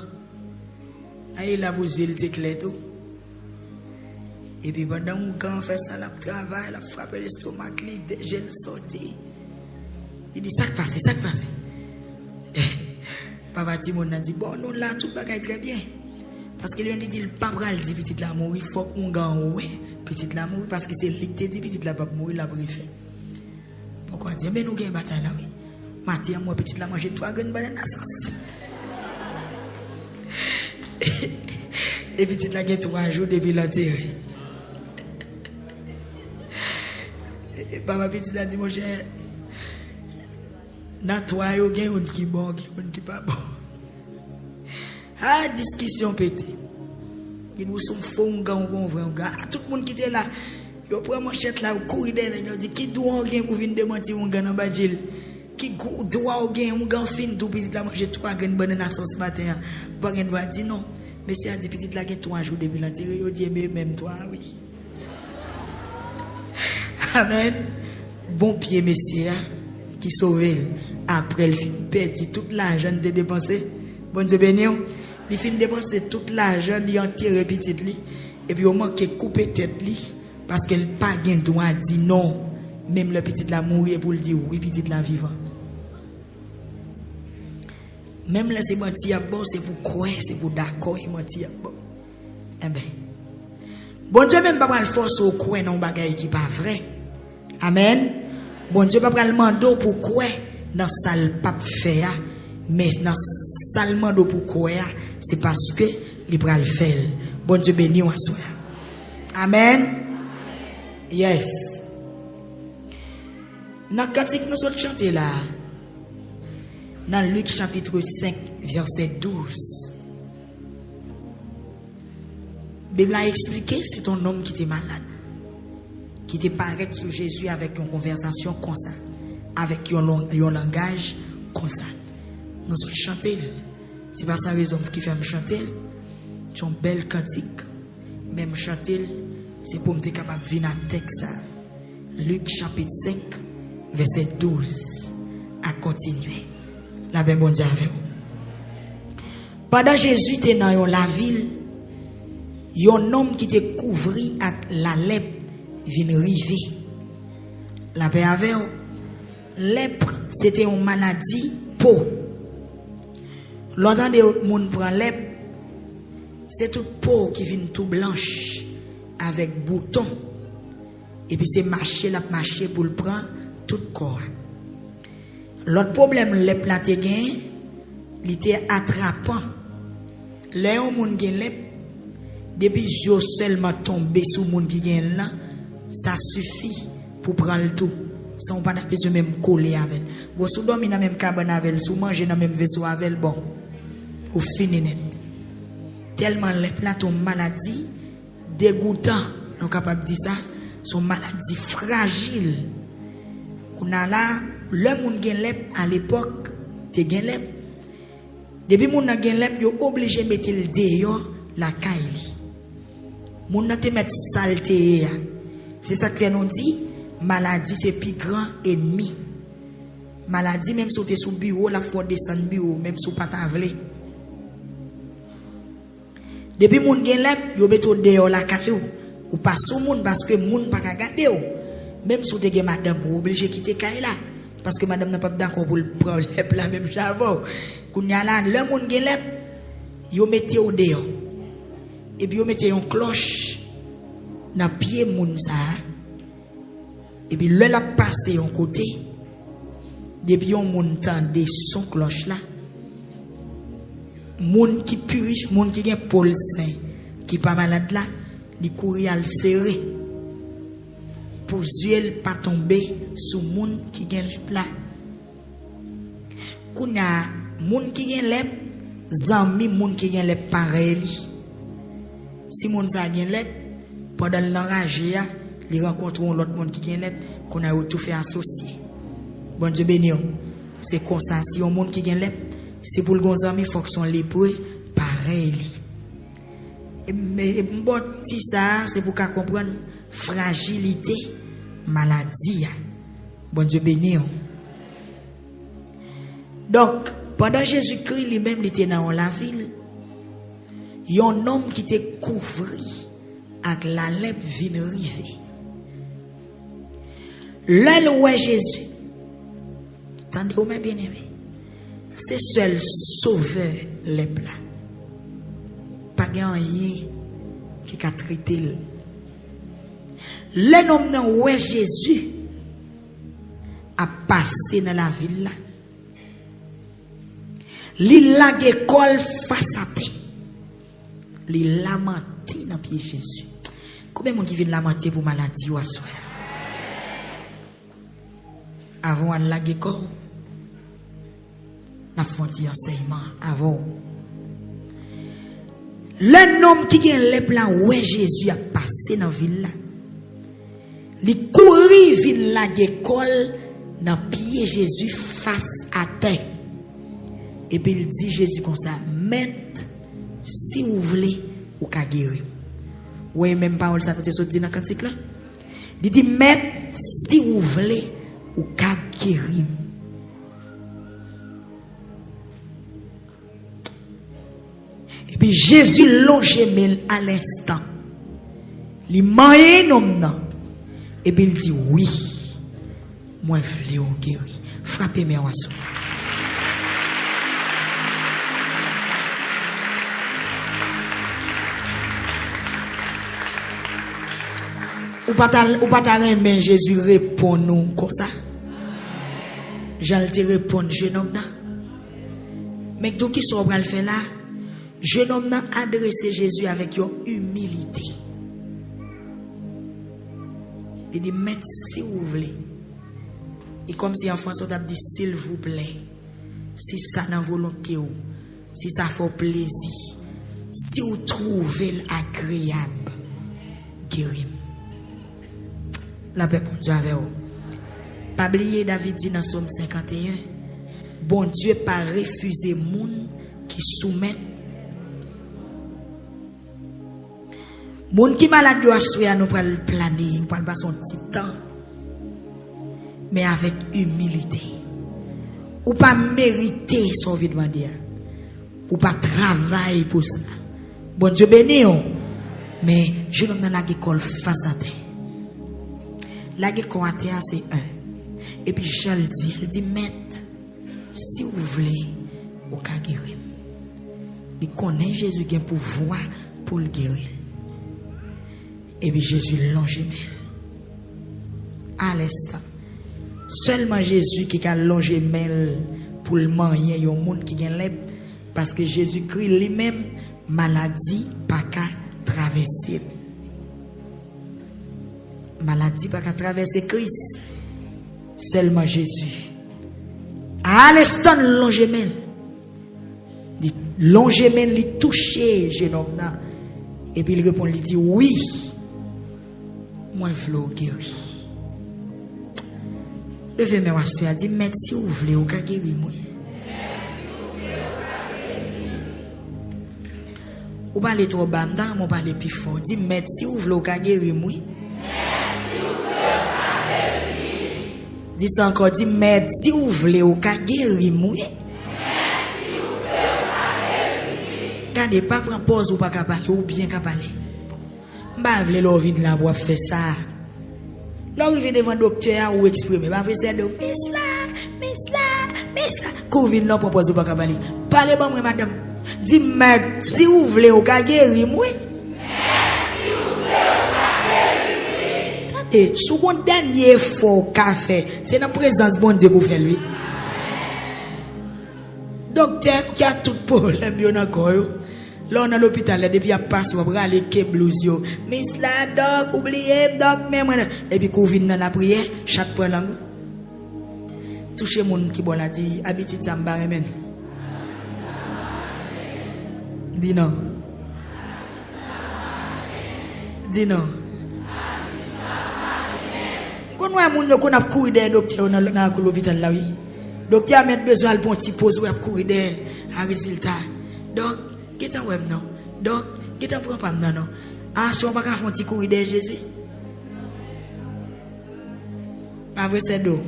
Speaker 1: Il a bougé, il était tout. Et puis pendant que on fait ça, il travaille, il a frappé l'estomac, il déjà sorti. Il dit, ça passe, ça passe. Papa Timon a dit, bon, nous là, tout bagaille très bien. Parce qu'il lui a dit, il ne peut pas dire, petit la mourir, il faut qu'on gagne, ouais, petit la mourir, parce que c'est lui qui dit, petit la pas mourir, la briefé. Pourquoi dire, mais nous gagnons bataille là, oui. Mathieu, moi, petit la manger 3 graines de banane à sens. Et petit la gagne 3 jours depuis l'enterrer. Papa petit a dit, mon cher, dans toi, il y a un qui est bon, qui n'est pas bon. Ah, discussion pété. Il nous sommes faux, un gars, un vrai gars. Tout le monde qui était là, il prend manchette là, il court derrière, il dit, qui doit gagner pour venir démentir un gars dans Badjil? Qui doit gagner un gars fin, tout petit là, manger 3 graines de banane à sauce ce matin? Pas doit dire non. Mais si elle dit, petit là, il y a 3 jours depuis l'enterrer, il dit, mais même toi, oui. Amen. Bon pied, messieurs, qui sauve. Après, il finit perdu tout l'argent de dépenser. Bon Dieu béni. Il finit dépenser tout l'argent, il enterre petit lit. Et puis, au moins, qu'il coupe tête lit. Parce qu'elle n'a pas de droit de dire non. Même le petit la mourir pour le dire oui, petit la vivant. Même là, c'est menti à bon, c'est pour croire, c'est pour d'accord, et menti à bon. Eh bien, Bon Dieu même pas le force au croire dans bagaille qui pas vrai. Amen. Bon Dieu pas le mando pour croire dans ça le pape fait mais dans ça le mando pour croire c'est parce que il va le faire. Bon Dieu béni ou assoir. Amen. Yes. Dans cantique nous autres chanter là. Dans Luc chapitre 5 verset 12. La Bible a expliqué c'est un homme qui était malade. Qui était paraît sur Jésus avec une conversation comme ça. Avec un langage comme ça. Nous autres chanter. C'est pas ça raison qui fait me chanter. C'est une belle cantique. Même chanter, c'est pour me être capable de venir à texte. Luc chapitre 5, verset 12. À continuer. La paix bon Dieu avec vous. Pendant Jésus était dans la ville, il y a un homme qui était couvert avec la lèpre vient river. La paix avec vous. Lèpre, c'était une maladie peau. L'autant des gens prend lèpre, c'est toute peau qui vient tout blanche avec bouton. Et puis c'est marcher pour le prendre tout corps. L'autre problème lèpre là te gain, il était attrapant. Les gens qui ont lèpre, depuis yo seulement tomber sur monde qui gagne là, ça suffit pour prendre le tout. Sans pas besoin même coller avec. Bon, si vous dormez dans la même cabane avec, si vous mangez dans le même vaisseau avec, bon, vous finissez net. Tellement les plats sont maladie dégoûtant, nous sommes capables de dire ça, sont maladie fragile. Qu'on a là, le monde qui est à l'époque, tu es lep. Depuis que mon a lep, yo obligé de mettre le dehors la caille. Mon a te mettre saleté. C'est ça que nous dit. Maladie c'est plus grand ennemi. Maladie même si tu es sous bureau, la faut descendre bureau, même si pas t'avler. Depuis moun gen lep, yo beto dehors la caillou. Ou pas sous moun parce que moun pas regarder ou. Même si tu es madame ou obligé quitter caille là parce que madame n'a pas d'accord pour le prendre lep la même j'avoue. Kounya là le moun gen lep, yo mettez au dehors. Et puis yo mettez une cloche dans pied moun ça. Et puis le la passé en côté. Depuis on montant des son cloche là. Moun qui purifie, moun qui gen Paul Saint, qui pas malade là, il courir à le serrer. Pour yeux pas tomber sous moun qui gen là. Kounya moun qui gen lep, zami moun qui gen lep pareil. Si moun sa gen lep, pendant l'enragé, il rencontre l'autre monde qui gen lep, qu'on a tout fait associer. Bon Dieu béni. C'est comme ça, si un monde qui gen lep, c'est pour le gon zami, il faut que son lépreux pareil. Mais bon petit ça, c'est pour qu'on comprenne fragilité, maladie. Bon Dieu béni. Donc, pendant Jésus-Christ lui-même, il était dans la ville. Il y a un homme qui était couvert avec la lèpre vient river. Là, ouais Jésus. Attendez-vous, mes bien-aimés. C'est seul sauveur lèpre là. Pas rien qui a traité. L'homme dans ouais Jésus a passé dans la ville là. Li lage kol face à terre. Li lamenti dans pied Jésus. Combien de monde qui vient lamenter pour maladie ou assoir? Avant de lage kol, n'a fait un enseignement avant. Le homme qui vient le plan ouais Jésus a passé dans la ville là. Li couri vient lage kol dans pied Jésus face à terre. Et puis il dit Jésus comme ça, maître, si vous voulez, vous pouvez guérir. Oui, même parole ça peut dit dans le cantique là. Il dit maître, si vous voulez, vous pouvez guérir. Et puis Jésus longe à l'instant. Il maille non. Et puis il dit oui, moi je veux vous guérir. Frappez-moi à soi. Ou pas mais Jésus répond nous comme ça. J'allais te répondre, jeune homme là. Mais tout qui sont le faire là, jeune homme là adressé Jésus avec une humilité. Il dit, maître, si vous voulez. Et comme si en français, on a dit, s'il vous plaît, si ça n'a volonté, si ça fait plaisir, si vous trouvez l'agréable, guéris. La paix pour Dieu avec vous. Pas oublier, David dit dans Somme 51, bon Dieu pas refuser moun qui soumettent. Moun qui malade doit souhaiter nous pour le planer, pour le passer son petit temps. Mais avec humilité. Ou pas mériter son vie demander. Ou pas travailler pour ça. Bon Dieu béni. Mais je l'homme dans la école face à terre. La école à terre c'est un. Et puis je le dis, elle dit maître, si vous voulez, vous pouvez guérir. Il connaît Jésus qui a un pouvoir pour le guérir. Et puis Jésus longe main. À l'instant. Seulement Jésus qui a longé main pour le marier, il y a un monde qui a lèvre. Parce que Jésus-Christ lui-même, maladie, pas qu'à traverser. Maladie, pas qu'à traverser Christ. Seulement Jésus. À l'instant, longé main. Longé main, il touche, jeune homme. Et puis il répond, il dit, oui. Moi, je veux guérir. Levez mes mains, il dit, mais si vous voulez, vous pouvez guérir moi. Vous parlez trop bas, vous parlez plus fort. Dis, mais si vous voulez, vous pouvez guérir moi. Dis ça encore, dis, mais si vous voulez, vous pouvez guérir moi. Regardez, pas prendre pause ou pas parler, ou bien parler. Bah, vous voulez l'envie de la voix faire ça. L'arrivée devant le docteur ou exprimer. Bah, vous savez, Miss là. Covid là, propose ou pas parler. Parlez, bon, moi, madame. Dis, mais si vous voulez, vous pouvez guérir moi. Et sous mon dernier effort qu'a fait, c'est la présence bon Dieu pour faire lui. Docteur qui a tout problème, il y a encore. Là, on a l'hôpital, depuis il passe, on va aller ke blues yo. Miss la doc, oubliez, doc, même. Et puis, Covid dans la prière, chaque point langue. Touchez mon qui bon a dit, habitude ça m'barre, dis non. Dis non. Quand on a moun qu'on a couru des docteurs dans l'hôpital là oui. Docteur a mettre besoin pour un petit pause ou a courir d'elle un résultat. Donc, qu'est-ce que non? Donc, qu'est-ce que prend non non. Ah, si on pas faire un petit courir d'elle Jésus. Pas vrai c'est do.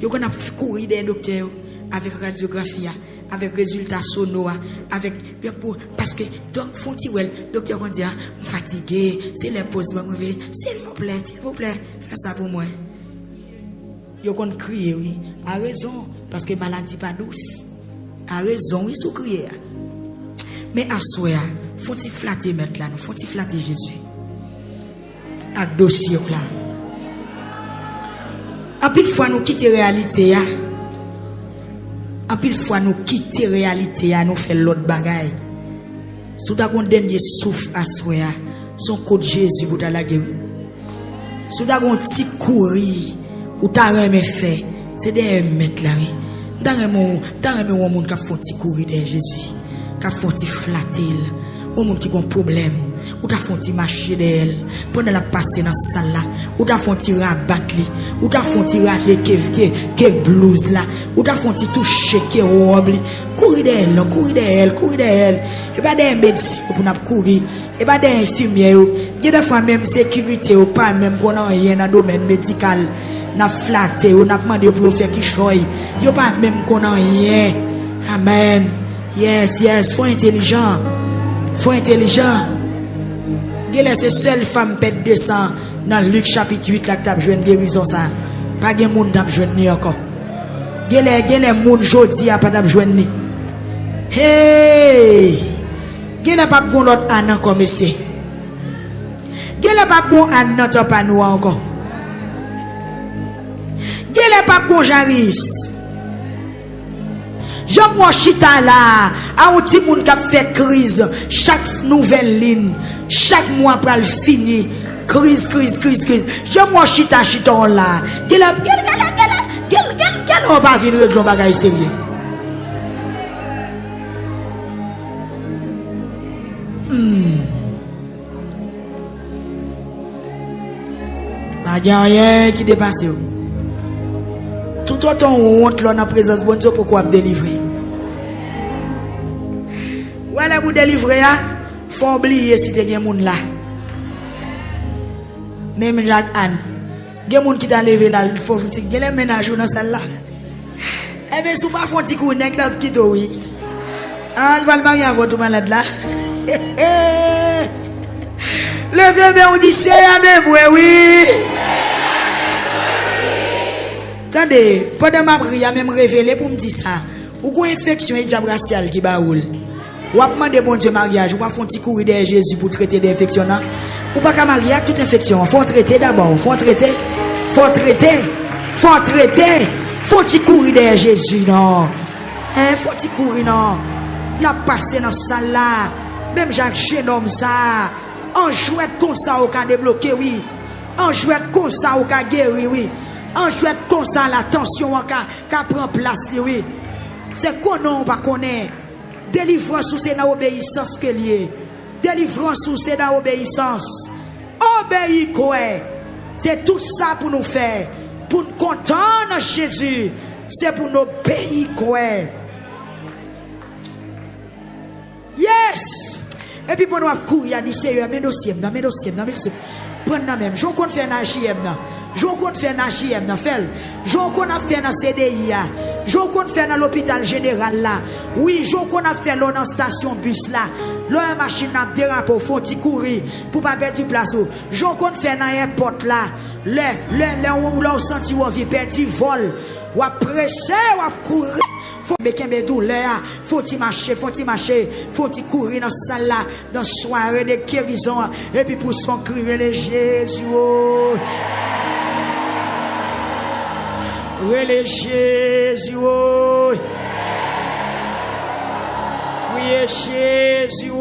Speaker 1: Yo qu'on a courir des docteurs avec radiographie avec résultat sonore avec parce que donc font-ils well docteur on dit fatigué c'est les pauses s'il vous plaît fais ça pour moi yo qu'on crier oui a raison parce que maladie pas douce a raison oui sous crier mais à soi font-ils flatter mettre là nous font-ils flatter Jésus à dossier là à pile fois nous quitter réalité ya. En pile fois nous quitter réalité à nous faire l'autre bagaille. Sous ta dernier souffle à soi, son code Jésus pour ta la guérir. Sous ta petit courir ou ta remet fait, c'est des mettre là. Dans un monde qui font petit courir de Jésus, qui font petit flatter, au monde qui a un problème, ou ta font petit marcher d'elle, pendant la passer dans la salle là, ou ta font petit rabattre, ou ta font petit râler que blouse là. Ou ta font toucher qui robe courir d'elle et pas des médecins pour n'a courir et pas des infirmiers il y a des fois même sécurité ou pas même qu'on a rien dans domaine médical n'a flatté ou n'a demandé pour faire qui choy yo pas même qu'on a rien amen yes faut intelligent il laisse seule femme pète 200 dans Luc chapitre 8 là que t'a joindre guérison ça pas gen monde t'a joindre encore Gele moun jodi a pas d'ap joindre. Hey! Gele pas gon l'autre an comme c'est. Gele pas bon an nan pas nous encore. Gele pas bon Jaris. Jean moi chita là, a un petit monde qui fait crise chaque nouvelle ligne, chaque mois pour le finir. Crise. Je moi chita là. Gele on va venir régler bagay sérieux. Pas rien qui dépasse. Tout autant on honte là dans la présence de Dieu pourquoi délivrer. Voilà vous délivrer hein, faut oublier si tu gen moun là. Même Jacques Anne, gen moun qui t'a levé dans le faut gen les ménage dans salle là. Eh bien sou pas font petit coup nèg là qui to oui. Ah, va le marier à votre malade là. Levez mais on dit c'est à même oui. Attendez, pendant ma prière, même révélé pour me dire ça. Ou quoi infection et diable racial qui baoule. Ou a demandé bon Dieu mariage, ou pas font petit courir derrière Jésus pour traiter des infections là. Ou pas qu'à marier avec toute infection, faut traiter d'abord, faut traiter. Faut petit courir derrière Jésus non. Faut petit courir non. La passer dans salle là. Même Jacques Chenom ça. En jouet comme ça au cas débloqué oui. En jouet comme ça au cas guéri oui. En jouet comme ça la tension qui prend place oui. C'est qu'on on va connaître. Délivrance c'est dans obéissance que lié. Délivrance c'est dans obéissance. Obéir quoi. C'est tout ça pour nous faire. Pour nous contenter Jésus. C'est pour nous obéir quoi. Yes. Et puis pour nous courir, il dit Seigneur, mes dossiers. Prends même. Je compte faire un JM. Je compte faire un JM. Je compte faire un CDI. Je compte faire dans l'hôpital général là. Oui, je compte faire dans la station bus là. Là, machine à déraper au fond, courir pour pas perdre du place. Je compte faire dans l'airport là. Là, on senti où on vient perdre du vol. Ou à presser, ou à courir. Faut que douleur, faut marcher, faut courir dans salle là, dans soirée de guérison et puis pour son crier les Jésus. Les Jésus. Criez Jésus.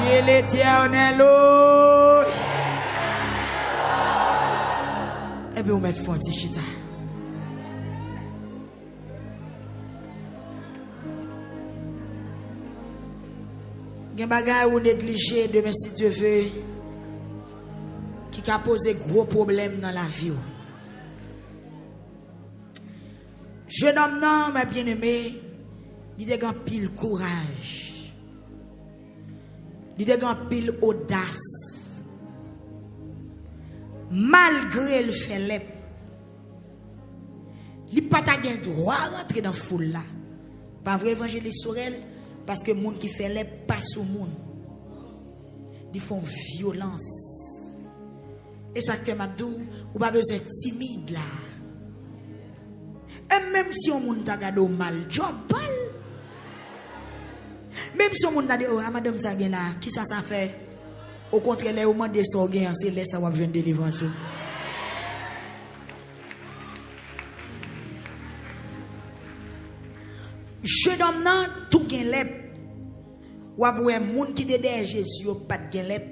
Speaker 1: Criez l'Éternel. Et puis on met fond chita. Gen bagay ou négligé demain si Dieu veut qui a posé gros problème dans la vie. Jeune homme non, mais bien aimé, il a un pile courage. Il a un pile audace. Malgré le fait l'ép, il n'a pas de droit à rentrer dans la foule là. Pas vrai évangéliste sur elle. Parce que les gens qui font les passent au monde. Ils font violence. Et ça que m'abdou, ou pas besoin de timide là. Et même si on monde t'a gardé mal, job bal. Même si on monde t'a dit oh madame ça là, qui ça fait? Au contraire, les gens demandent ça gain, c'est laisse ça va jeune délivrance. Je donne tout gen lep. Ou aboué moun qui te derrière Jésus pas de gen lep.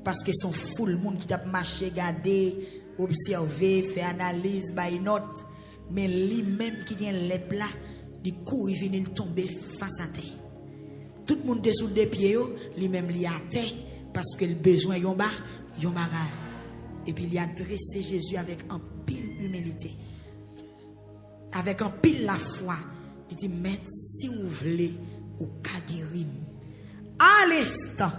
Speaker 1: Parce que son full moun qui t'a marché, garder, observer, faire analyse, by note. Mais lui même qui gen lep là, il court, il vient tomber face à terre. Tout le monde est sous des pieds, lui même li à terre parce que le besoin yon ba, yon bagay. Et puis il a dressé Jésus avec un pile humilité. Avec un pile la foi. Il dit, mais si vous voulez, ou ka guérir. À l'instant,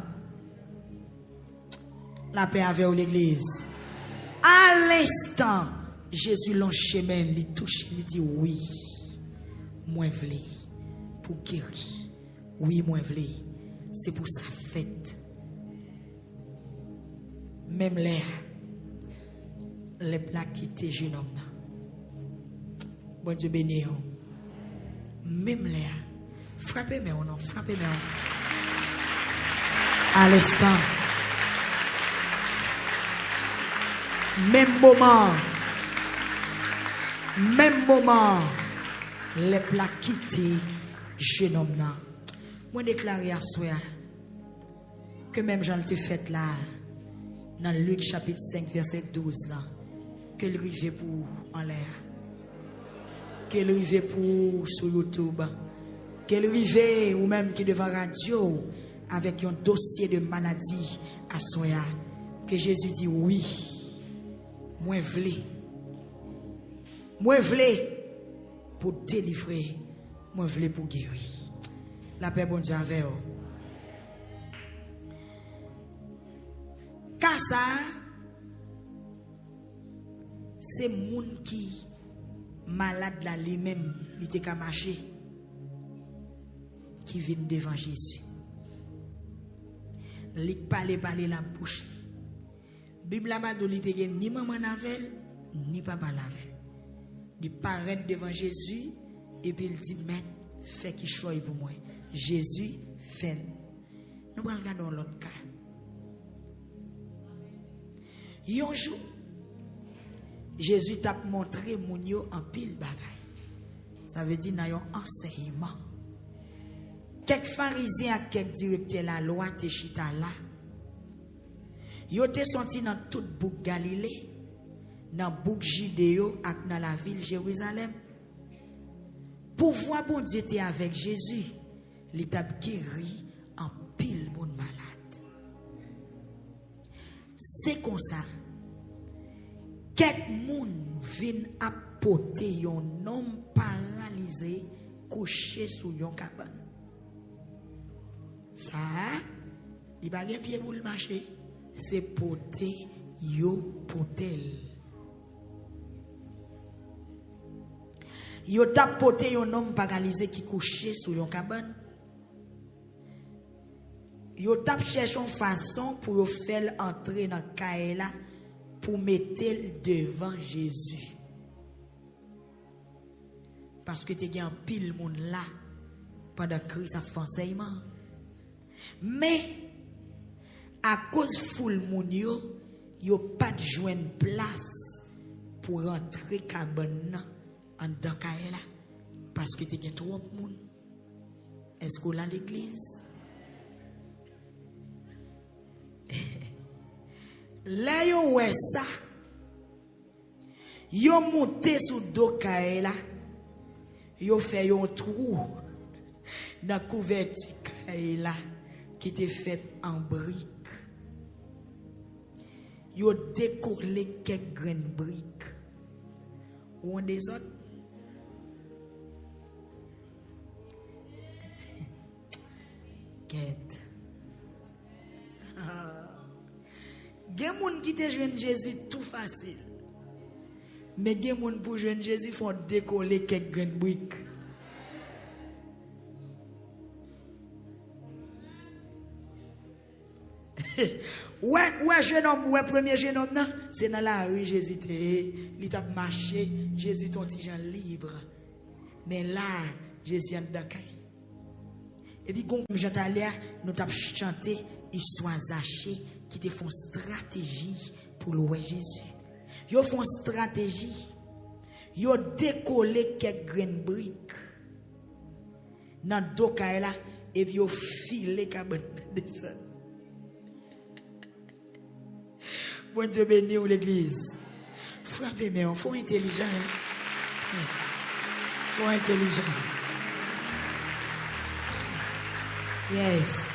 Speaker 1: la paix avec l'église. À l'instant, Jésus l'en chemin, il touche, il dit, oui, moi voulais, pour guérir. Oui, moi voulais, c'est pour sa fête. Même l'air, les plaques quitté jeune homme. Bon Dieu béni. Même là, frappez-moi, non, frappez-moi. À l'instant. Même moment, les plaques quittent jeune homme. Moi déclaré à soi que même Jean te fait là, dans Luc chapitre 5, verset 12, là, que le rive pour en l'air, que le rive pour sur YouTube, que le rive ou même qui devant radio avec un dossier de maladie à soi, que Jésus dit oui, moi v'lais pour délivrer, moi v'lais pour guérir. La paix bon Dieu avec vous. Car ça, c'est moun qui malade là lui-même, il était qu'à marcher, qui vient devant Jésus. Il parle la bouche. Bible m'a dit que ni maman n'avait ni papa n'avait. Il paraît devant Jésus et puis il dit mais fais qu'il choisit pour moi. Jésus fait. Nous allons regarder l'autre cas. Un jour, Jésus t'a montré mon yo en pile bagaille. Ça veut dire dans un enseignement. Quelques pharisiens et quelques directeurs de la loi te chita là. Yo te senti dans toute bouc Galilée, dans bouc Judéo et dans la ville Jérusalem. Pour voir bon Dieu était avec Jésus, il t'a guéri en pile bon malade. C'est comme ça. Quelques moun vinn apporter un homme paralysé couché sous yon cabane. Ça, il va gen pied pour le marcher. C'est porter yo potel. Yo t'a porté un homme paralysé qui couché sous yon cabane. Yo t'a cherché une façon pour faire entrer dans Kaela pour mettre devant Jésus. Parce que tu as un pile monde là pendant que ça fait enseignement. Mais à cause foule moun yo pas de joindre place pour rentrer cabane en dans Kaela parce que tu as trop monde. Est-ce qu'on a l'église? Là yo ouais ça yo monté sous dos Kaela yo fait un trou dans couverture Kaela qui était faite en briques. Yo décollé quelques graines briques ou on des autres quête. Gen moun qui te joindre Jésus tout facile. Mais gen moun pour joindre Jésus font décoller quelques graines briques. Ouais jeune homme, ouais premier jeune homme non, c'est dans la rue Jésus il t'a marché, Jésus ton petit Jean libre. Mais là Jésus en dans caille. Et puis comme j'entends l'air, nous t'a chanté histoire Zachée qui te font stratégie pour louer Jésus. Ils font stratégie. Ils décollé quelques graines briques dans le dos là et puis ils filé cabane descend. Bon Dieu béni ou l'église. Frappez mais on faut intelligent. Faut intelligent. Yes.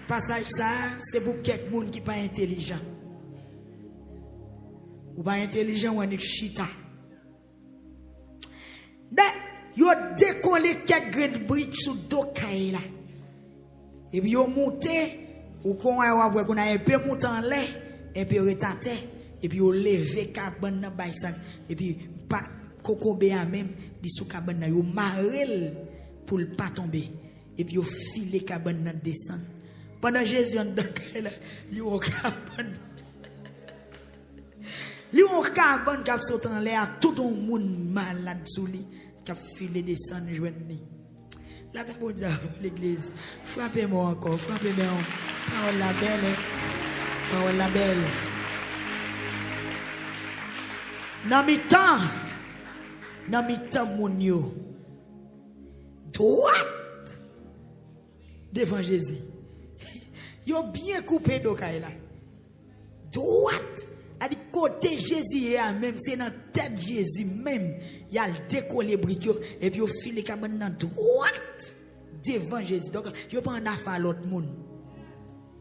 Speaker 1: Passage ça, c'est pour quelques monde qui pas intelligent. Ou pas intelligent ou un chita. Yo décollé quelques graines briques sous dos là. Et puis yo monté ou qu'on a un peu monté en l'air et puis retenté et puis yo levé cabane dans baï ça et puis pas kokobé à même di sous cabane yo marel pour le pas tomber et puis yo filé cabane dans descendre. Pendant Jésus en dedans là, yo cabane. Li on cabane qui a sauté en l'air tout le monde malade sous lui qui a filé descendre joindre. La paix pour Dieu, l'église. Frappez-moi encore, frappez-moi. Parole la belle, hein? Parole la belle. Dans mi temps, mon yo, droite devant Jésus. Yo bien coupé d'okaï là. Droite. À dit côté Jésus, même c'est dans tête Jésus même. Il y a le décollé brique et puis au fil les cabane dans droite devant Jésus. Donc yo pas en affaire l'autre monde.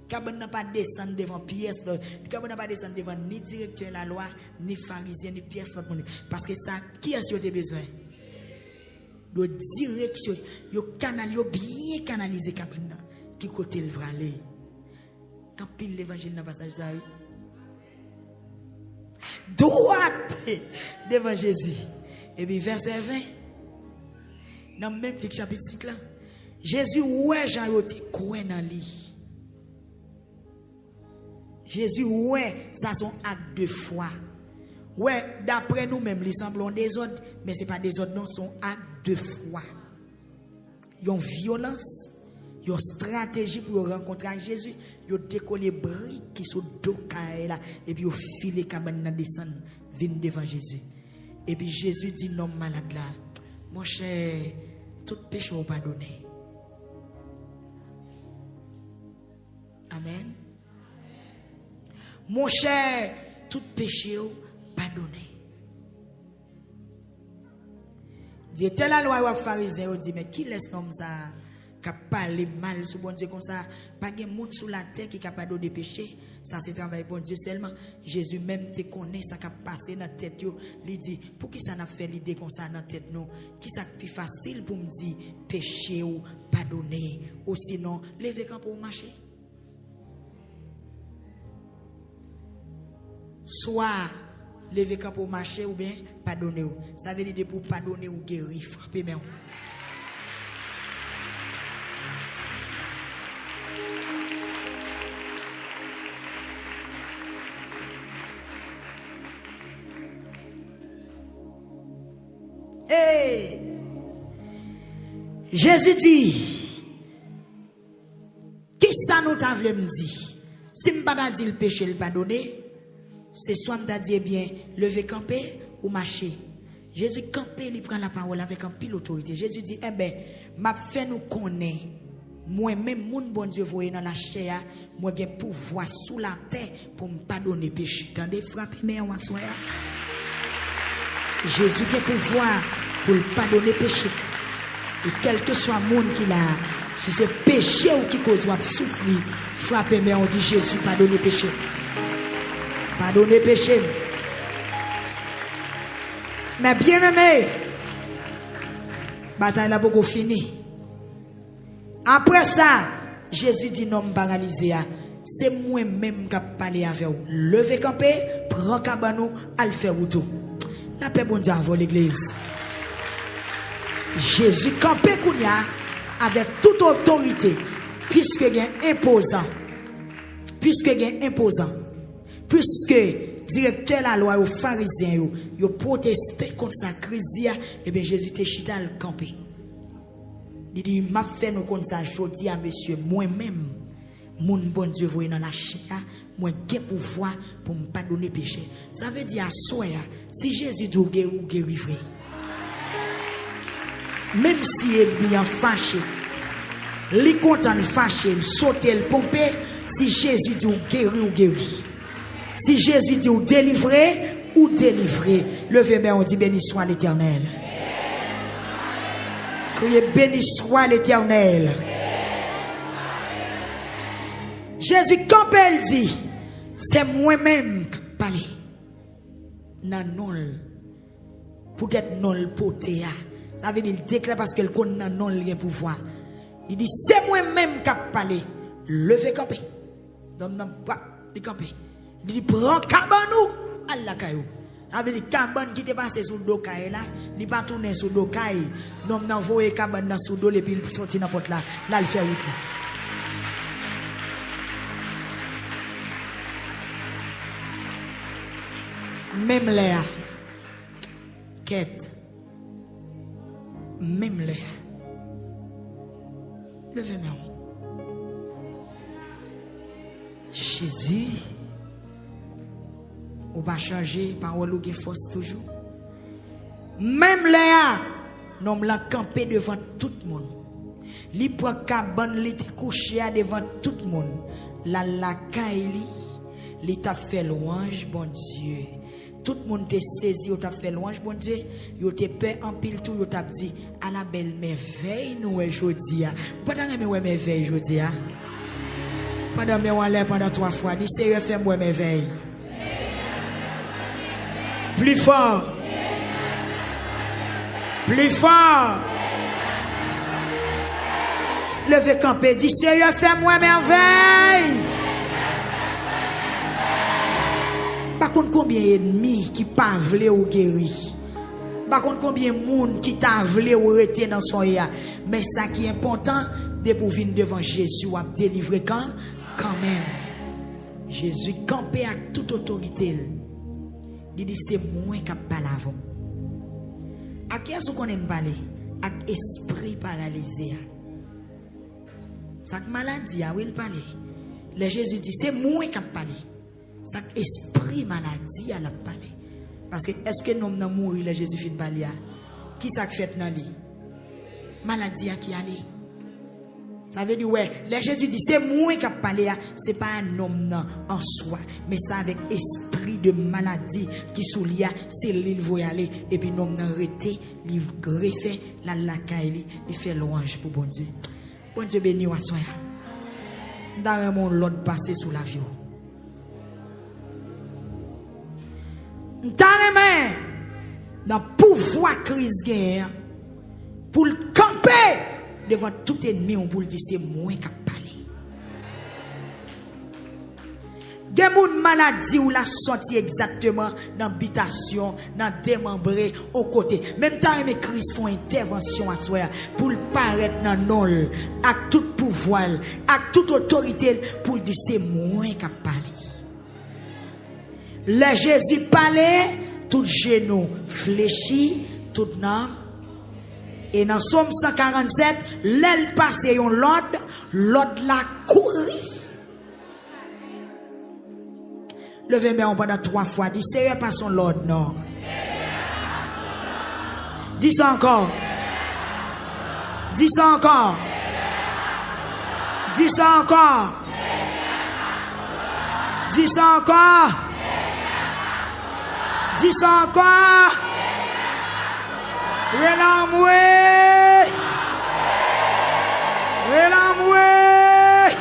Speaker 1: Cabane n'a pas descendre devant pièce, cabane n'a pas descendre devant ni directeur de la loi, ni pharisien, ni pièce l'autre monde. Parce que ça qui est-ce que tu as besoin? De direction, yo canal yo bien canaliser cabane qui côté le va aller. Quand pile l'évangile dans passage ça. Droite devant Jésus. Et puis verset 20. Dans le même chapitre 5 là. Jésus ouais Jean yote quoi dans lui. Jésus ouais ça son acte de foi. Ouais d'après nous même les semblons des autres mais c'est pas des autres non son acte de foi. Yon violence, yon stratégie pour rencontrer Jésus. Yo décoller briques qui sont dos là et puis yo filer cabane dans descendre vinn devant Jésus et puis Jésus dit non malade là mon cher tout péché ou pardonné. Amen. Mon cher tout péché ou pardonné. Dit telle la loi aux pharisiens dit mais qui laisse homme ça qui parle mal sur bon Dieu comme ça, pas de monde sur la terre qui est capable de pécher, ça c'est travail bon Dieu seulement. Jésus même te connaît ça qui a passé dans la tête yo, il dit pour qui ça n'a fait l'idée comme ça dans la tête nous, qui ça plus facile pour me dire pécher ou pardonner ou sinon lever camp pour marcher. Soit lever camp pour marcher ou bien pardonner ou. Ça veut dire pour pardonner ou guérir, frapper mais hey. Jésus dit, qui ça nous t'a voulu me dire? Si je pas dit le péché, le pardonner, c'est soit me dit bien, lever camper ou marcher. Jésus camper, il prend la parole avec un pile autorité. Jésus dit, eh ben, m'a fait nous connaître. Moi-même, mon bon Dieu, voyez dans la chair, moi j'ai pouvoir sous la terre pour me pardonner péché. Attendez, frappez mais on soir. Jésus a pouvoir pour le pardonner péché. Et quel que soit le monde qu'il a, si c'est péché ou qui cause ou souffrir, frappez mais on dit Jésus pardonner péché. Pardonner péché. Mais bien aimé, bataille là beaucoup fini. Après ça, Jésus dit non paralysé. C'est moi-même qui parlé avec vous. Levez camper, prends cabanou, al faire tout. La paix bon Dieu avant l'église. Jésus campé kounya avec toute autorité puisque il est imposant. Puisque il est imposant. Puisque directeur la loi aux pharisiens yo protesté contre sa crise et bien Jésus te chita le campé. Il dit m'a fait nous comme ça jodi à monsieur moi-même mon bon Dieu voyez dans la chair moi j'ai pouvoir pour me pardonner péché. Ça veut dire à soi si Jésus dit ou guéri vrai. Même si il est fâché, il content fâché, sauter le pomper, si Jésus dit ou guéri. Si Jésus dit ou délivré, levez main on dit béni soit l'Éternel. Criez béni soit l'Éternel. Jésus quand elle dit c'est moi-même qui parle. Nan non pour être non potéa. Ça veut dire il déclare parce qu'elle connaît non le pouvoir. Il dit c'est moi-même qui parle. Levez camper. Donc non pas de camper. Il dit prends cabanou Allah kayou. Ça veut dire cabane qui t'est passé sur le dos là, il pas tourner sur le dos non non voyer cabane dans sous dos et puis il sortir n'importe là il fait route. Même l'air quête même l'air Levez-moi. Jésus, on va changer parole ou force toujours. Même Léa, nous l'a campé devant tout le monde. Li prend cabane, li te couché devant tout le monde. La caille li t'a fait louange, bon Dieu. Tout le monde t'a saisi, il t'a fait louange, bon Dieu. Il t'a peur en pile tout, il t'a dit à la belle merveille nous aujourd'hui. Pendant que nous merveille aujourd'hui. Pendant que nous allons pendant 3 fois, dis Seigneur fais moi merveille. Plus fort. Plus fort. Levez campé, dis Seigneur fais-moi merveille. Par contre combien d'ennemis qui pas voulu ou guéri. Par contre combien de monde qui t'a voulu ou rester dans son ya. Mais ça qui est important, de pour venir devant Jésus ou délivrer quand même. Jésus campé avec toute autorité. Il dit c'est moi qui parle avant. À qui est-ce qu'on aime parler? Avec esprit paralysé. Ça maladie, oui, il parle. Le Jésus dit, c'est moi qui parle. Ça esprit maladie, elle a parlé. Parce que, est-ce que nous avons mouru, le Jésus fin parler? Qui ça fait dans lui? Maladie qui allait. Ça veut dire, ouais, le Jésus dit, c'est moi qui parle. Ce n'est pas un homme en soi, mais c'est avec esprit de maladie qui soulia, c'est l'île va y aller. Et puis, nous avons arrêté, il greffé la lacaille, il fait louange pour bon Dieu. Bon Dieu béni ou assoya. Dans mon l'autre passé sous l'avion. Dans le pouvoir crise guerre pour le camper devant tout ennemi, on peut le dire c'est moi qui parle. Des gens maladie ou la sorti exactement dans l'habitation, dans démembré au côté. Même temps, mes Christ font intervention à soi pour le paraître dans nol, à tout pouvoir, à toute autorité, pour dire c'est moi qui parle. Le Jésus parlait, tout genou fléchi, tout nom. Et dans Somme 147, l'aile passé yon l'autre la courir. Levez-moi pendant 3 fois. Dis Seigneur pas son l'ordre, non. Dis ça encore. Dis ça encore. Dis ça encore. Dis ça encore. Dis ça encore. Relamoué. Relamoué.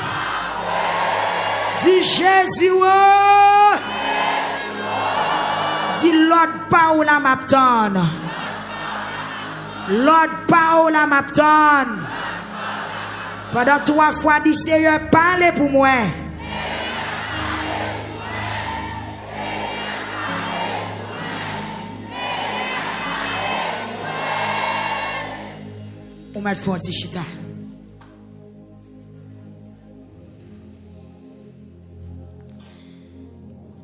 Speaker 1: Dis Jésus. Dis l'autre Paola m'attend. L'autre Paola m'attend. Pendant 3 fois, dis Seigneur, parlez pour moi. On m'a fait un petit chita.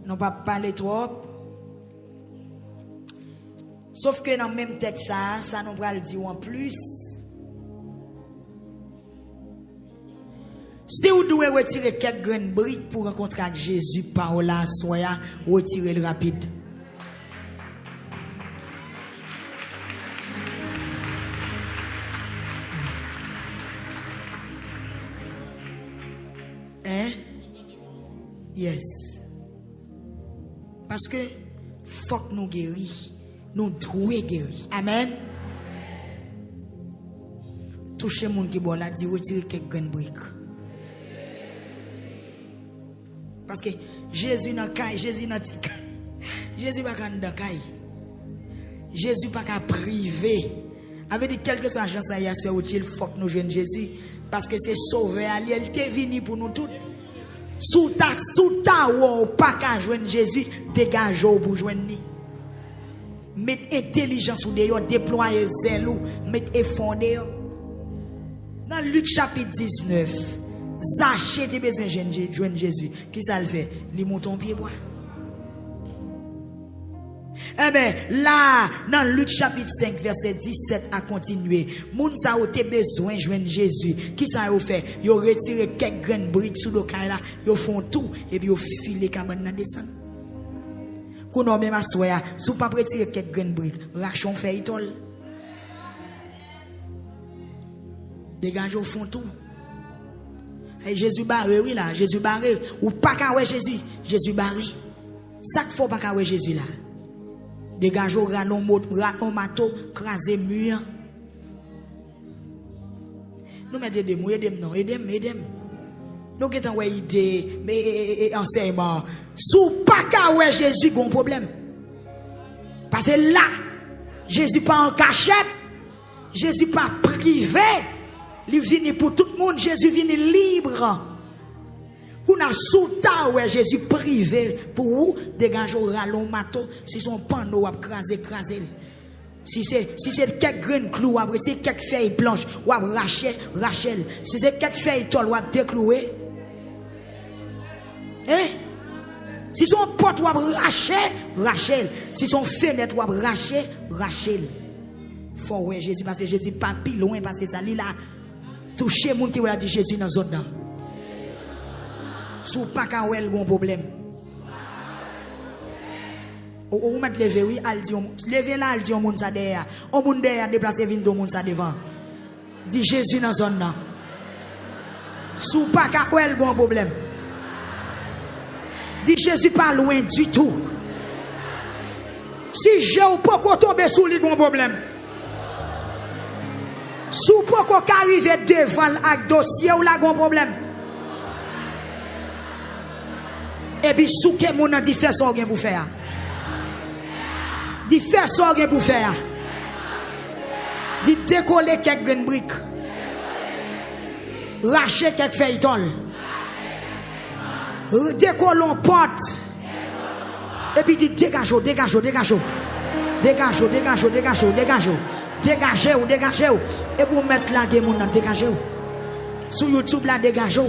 Speaker 1: Non pas parler trop. Sauf que dans le même texte, ça nous va le dire en plus. Si vous devez retirer quelques grandes briques pour rencontrer avec Jésus, Paola, soya, retirez le rapide. Hein? Yes. Parce que faut que nous guérissions. Nous devons guérir. Amen. Touchez mon qui bon là, dit retirer quelques grandes briques. Parce que Jésus n'a pas Jésus n'a pas Jésus pas dans caille. Jésus pas qu'à priver. Avec dit quelque chose agence à hier soir il faut que nous joignent Jésus parce que c'est sauveur il était venu pour nous toutes. Sous ta ou pas qu'à joindre Jésus, dégagez pour joindre lui. Mettez intelligence ou d'ailleurs déployer zèle ou mettez fondé. Dans Luc chapitre 19, Zachée était besoin de joindre Jésus. Qui ça le fait? Il monte en pied bois. Eh bien, là, dans Luc chapitre 5, verset 17 à continuer, moun sa ou te besoin joindre Jésus. Qui ça a fait? Ils ont retiré quelques grandes briques sous le caille là, ils font tout, et puis ils filent cabane dans descendre. Qu'on a même à soya, si vous pas retirer quelques grandes briques, rachon fait itol. Dégagez au fond tout. Et Jésus barré, oui là, Jésus barré. Ou pas qu'à ouais Jésus, Jésus barré. Ça qu'il faut pas qu'à ouais Jésus là. Dégagez au ranon mato, crasé mur. Nous mettons des mots, aidez-moi. Nous avons une idée, mais enseignement. Sous pas qu'à ouais Jésus, il y a un problème. Parce que là, Jésus pas en cachette, Jésus pas privé. Il vient pour tout le monde, Jésus vient libre. Pour nous souta ouais Jésus privé pour vous dégager au rallon mato si son panneau a crasé. Si c'est quelques graines clous après c'est quelques feuilles blanches ou a racher. Si c'est quelques feuilles tol ou a déclouer. Hein? Si son porte ou a racher. Si son fenêtre ou a racher. Faut ouais Jésus parce que Jésus pas plus loin parce que ça li là toucher moun qui va dire Jésus dans zone là. Sous pas qu'à ouel gon problème. Ou mettre lever oui al di lever là al di on moun ça derrière. On moun derrière déplacer vinn do moun ça devant. Dit Jésus dans zone là. Sous pas qu'à ouel gon problème. Dit Jésus pas loin du tout. Si je ou pas tomber sous lui gon problème. Sous pas qu'on arrive devant avec dossier ou là gon problème. Et puis sous que mon a dit faire ça pour faire. Dit faire ça pour faire. Dit décoller quelques grandes briques. Racher quelques feuilles tol. Décollons porte. Et puis dit dégagez. Dégagez. Et pour mettre là que mon a dégagé. Sur YouTube là dégagez.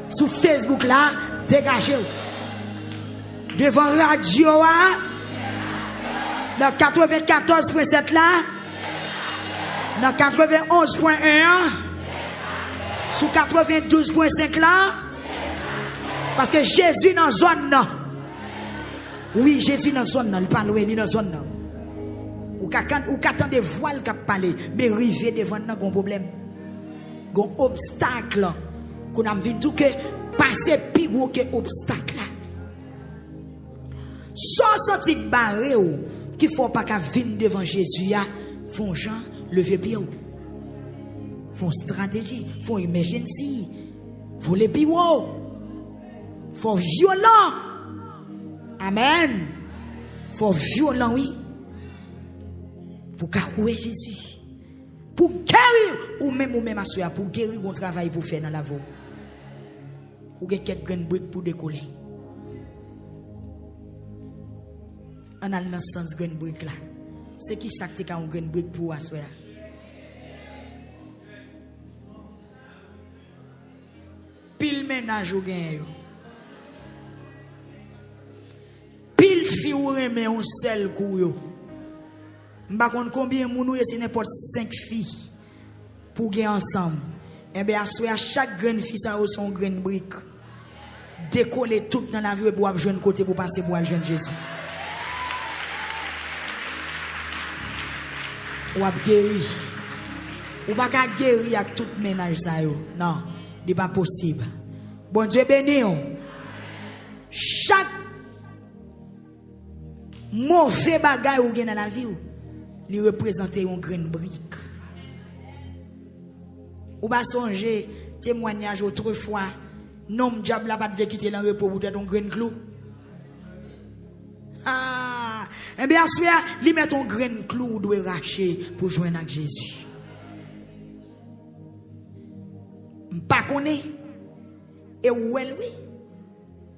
Speaker 1: Sur Facebook là dégagez. Devant radio dans 94.7 là, dans 91.1 sous 92.5 là, parce que Jésus dans zone là. Oui, Jésus dans zone là, il parle oui dans zone là. Ou qu'attend des voiles qui parler, mais river devant nous un problème. Un obstacle qu'on a vu tout que passer plus gros que obstacle là. Sans senti barré ou qui faut pas qu'à venir devant Jésus ya, font gens lever pied ou. Font stratégie, font emergency, font les pieds ou. Font violent. Amen. Font violent oui. Pour carrouer Jésus. Pour guérir ou même assoya pour guérir mon travail pour faire dans la voie. Ou quelques grandes briques pour décoller. On a le sens de brique là. C'est qui ça qui a une grande brique pour asseoir? Pile ménage ou gain. Pile fi ou remet un seul coup yo. M'pa konn combien moun ou c'est n'importe 5 filles pour gagner ensemble. Et bien asseoir chaque grande fille ça a son grande brique. Décoller tout dans la vie pour joindre côté pour passer pour joindre Jésus. Ou a guéri. Ou pas qu'à guérir avec tout ménage ça yo. Non, c'est pas possible. Bon Dieu béni. Chaque mauvais bagage ou gen dans la vie li représente une grande brique. Ou pas songer témoignage autrefois nom diable la pas de quitter le repos pour être un grande clou. Ah, et bien sûr, li met ton grain clou doit racher pour joindre avec Jésus. M'pa connaît et où est lui?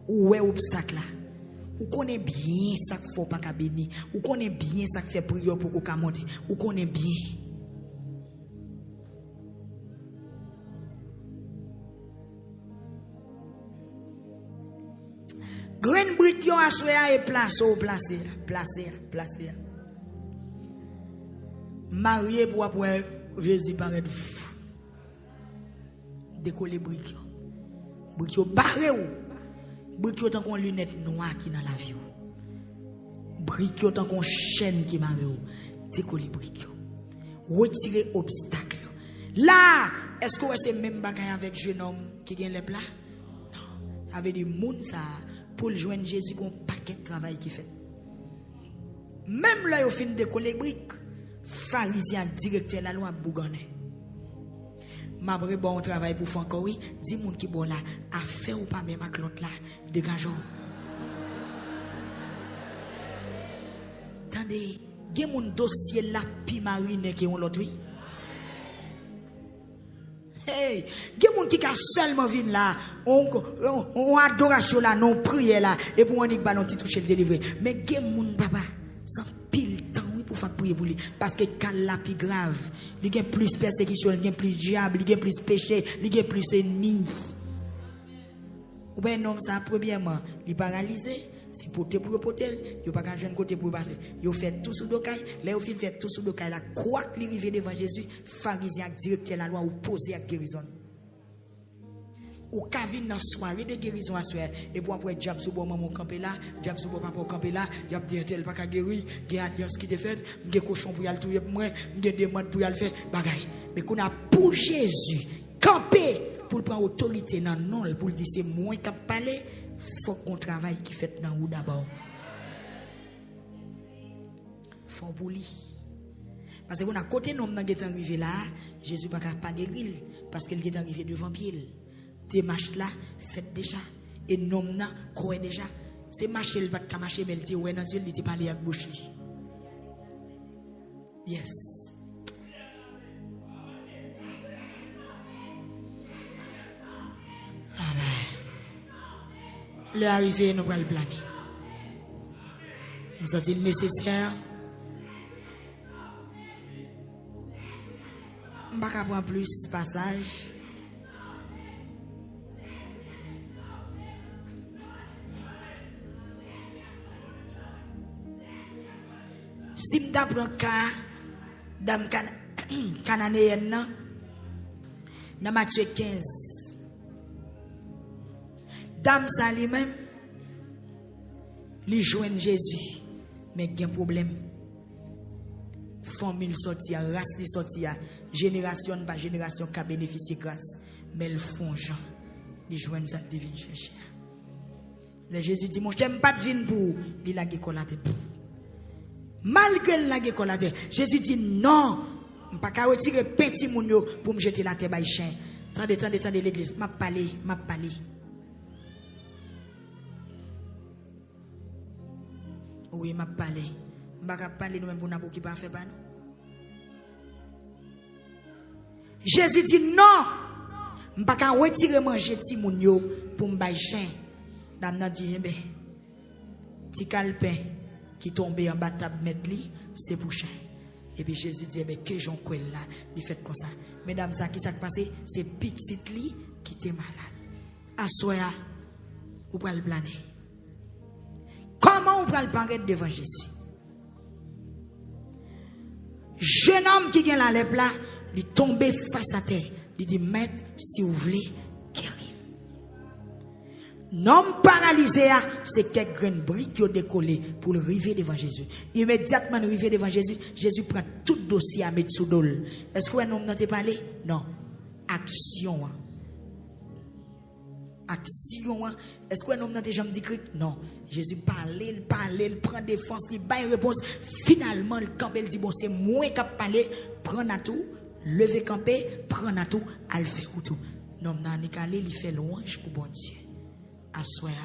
Speaker 1: Où est obstacle là? Ou connaît bien ça qu'il faut pas qu'à bénir. Ou connaît bien ça qui fait prière pour qu'on monte. Ou connaît bien. Grain briques à soya et placer. Marié pour après Jésus paraître décoller briques. Briques barré ou. Briques tant qu'on lunette noire qui dans la vie. Briques tant qu'on chaîne qui marre ou. Décoller briques. Retirer obstacle. Là, est-ce que c'est même bagaille avec jeune homme qui gagne les plats? Non. Avec des moun ça pour joindre Jésus qu'on paquet de travail qui fait. Même là, il fin de décoller briques. Pharisien directeur la loi Bouganet. M'a bon travail pour faire encore oui, dis moun qui bon là, a fait ou pas même avec l'autre là, dégageons. Attendez, gen moun dossier là pi marine qui on l'autre oui. Hey, gen moun qui a seulement vinn là, on adoration là, non prière là, et pour on dit ballon ti toucher le délivrer. Mais gen moun papa, sans pile temps oui pour faire prier pour lui parce que quand la plus grave, il y a plus persécution, il y a plus diable, il y a plus péché, il y a plus ennemi. Ou bien non ça premièrement, il est paralysé. C'est pour te pour potel, yo pas qu'un jeune côté pour passer. Yo fait tout sous docaille, là yo fait tout sous docaille là, quoi que li rive devant Jésus, pharisien directeur la loi ou poser à guérison. Ou ka vinn dans soirée de guérison à soir et pour après diable sous bon maman camper là, diable sous bon papa camper là, y a dit tel pas ka guérir, il y a alliance qui te fait, m'gè cochon pour y aller touyer moi, m'gè demande pour y aller faire bagaille. Mais qu'on a pour Jésus camper pour prendre autorité dans non pour dire c'est moi qui parler. Faut qu'on travaille qui fait dans ou d'abord. Faut pour lui. Parce que on a côté nom qui est arrivé là, Jésus pas guérir parce qu'il est arrivé devant pied. Démarche là, fait déjà et nom là quoi déjà. C'est marcher le pas de marcher mais il dit ouais dans yeux il dit parler avec bouche li. Yes. Amen. Le arrivé, nous allons le planer. Nous sommes nécessaire. Je ne vais pas prendre plus passage. Si je prends un cas, dame cananéenne, dans Matthieu 15. Dame ça lui-même, lui joigne Jésus, mais il y a un problème. Famille sortie, race de sortie, génération par génération qui a bénéficié grâce, mais le font Jean, lui joigne ça divine chercher. Le Jésus dit, moi je n'aime pas de vin pour, il a décollaté pour. Malgré la décollaté, Jésus dit non, je ne peux pas retirer petit moun yo pour me jeter la terre par chien. Tendez l'église, m'a parlé. Oui, m'a parlé. Je ne vais pas parler nous-mêmes pour n'importe qui pas fait pas nous. Jésus dit non. Je ne vais pas retirer manger ti moun yo pour me bailler chien. Dame n'a dit ben ti calepin qui tombe en bas table mettre li, c'est pour chien. Et puis Jésus dit mais que j'en quoi là, il fait comme ça. Mesdames, ça qui s'est passé, c'est petit li qui était malade. Assoya, vous pouvez le planer. Comment on peut le paraître devant Jésus? Jeune homme qui vient la lèvre là, il tombe face à terre. Il dit, maître, si vous voulez, guérir. L'homme paralysé, c'est quelques graines briques qui ont décollé pour le river devant Jésus. Immédiatement, le river devant Jésus, Jésus prend tout dossier à mettre sous dol. Est-ce que un homme n'a pas parlé? Non. Action. Action. Est-ce qu'un homme n'a déjà dit non. Jésus parlait, il prend défense, il baille réponse. Finalement, le campé, il dit bon, c'est moi qui parlé, prends à tout, lever campé, prends à tout, al faire tout. Non, n'a ni calé, il fait louange pour bon Dieu. Assoya.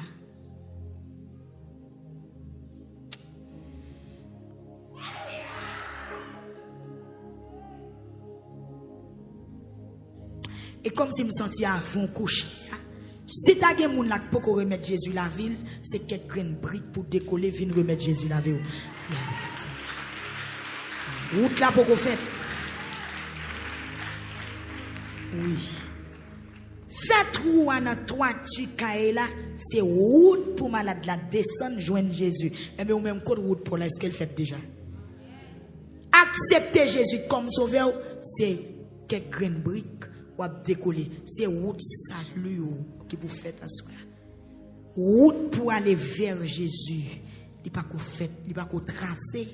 Speaker 1: Et comme si je me sentais avant coucher. Si tu as des gens qui peuvent remettre Jésus la ville, c'est quelques briques pour décoller, viennent remettre Jésus la ville. Route là pour qu'on fait. Oui. Faites trou dans toiture là, c'est route pour malade la descendre joindre Jésus. Et bien ou même code route pour là, est-ce qu'elle fait déjà? Accepter Jésus comme sauveur, c'est quelques graines briques ou décoller. C'est route salut qui vous faites à soi. Route pour aller vers Jésus. Il pas qu'on fait, il pas qu'on tracer.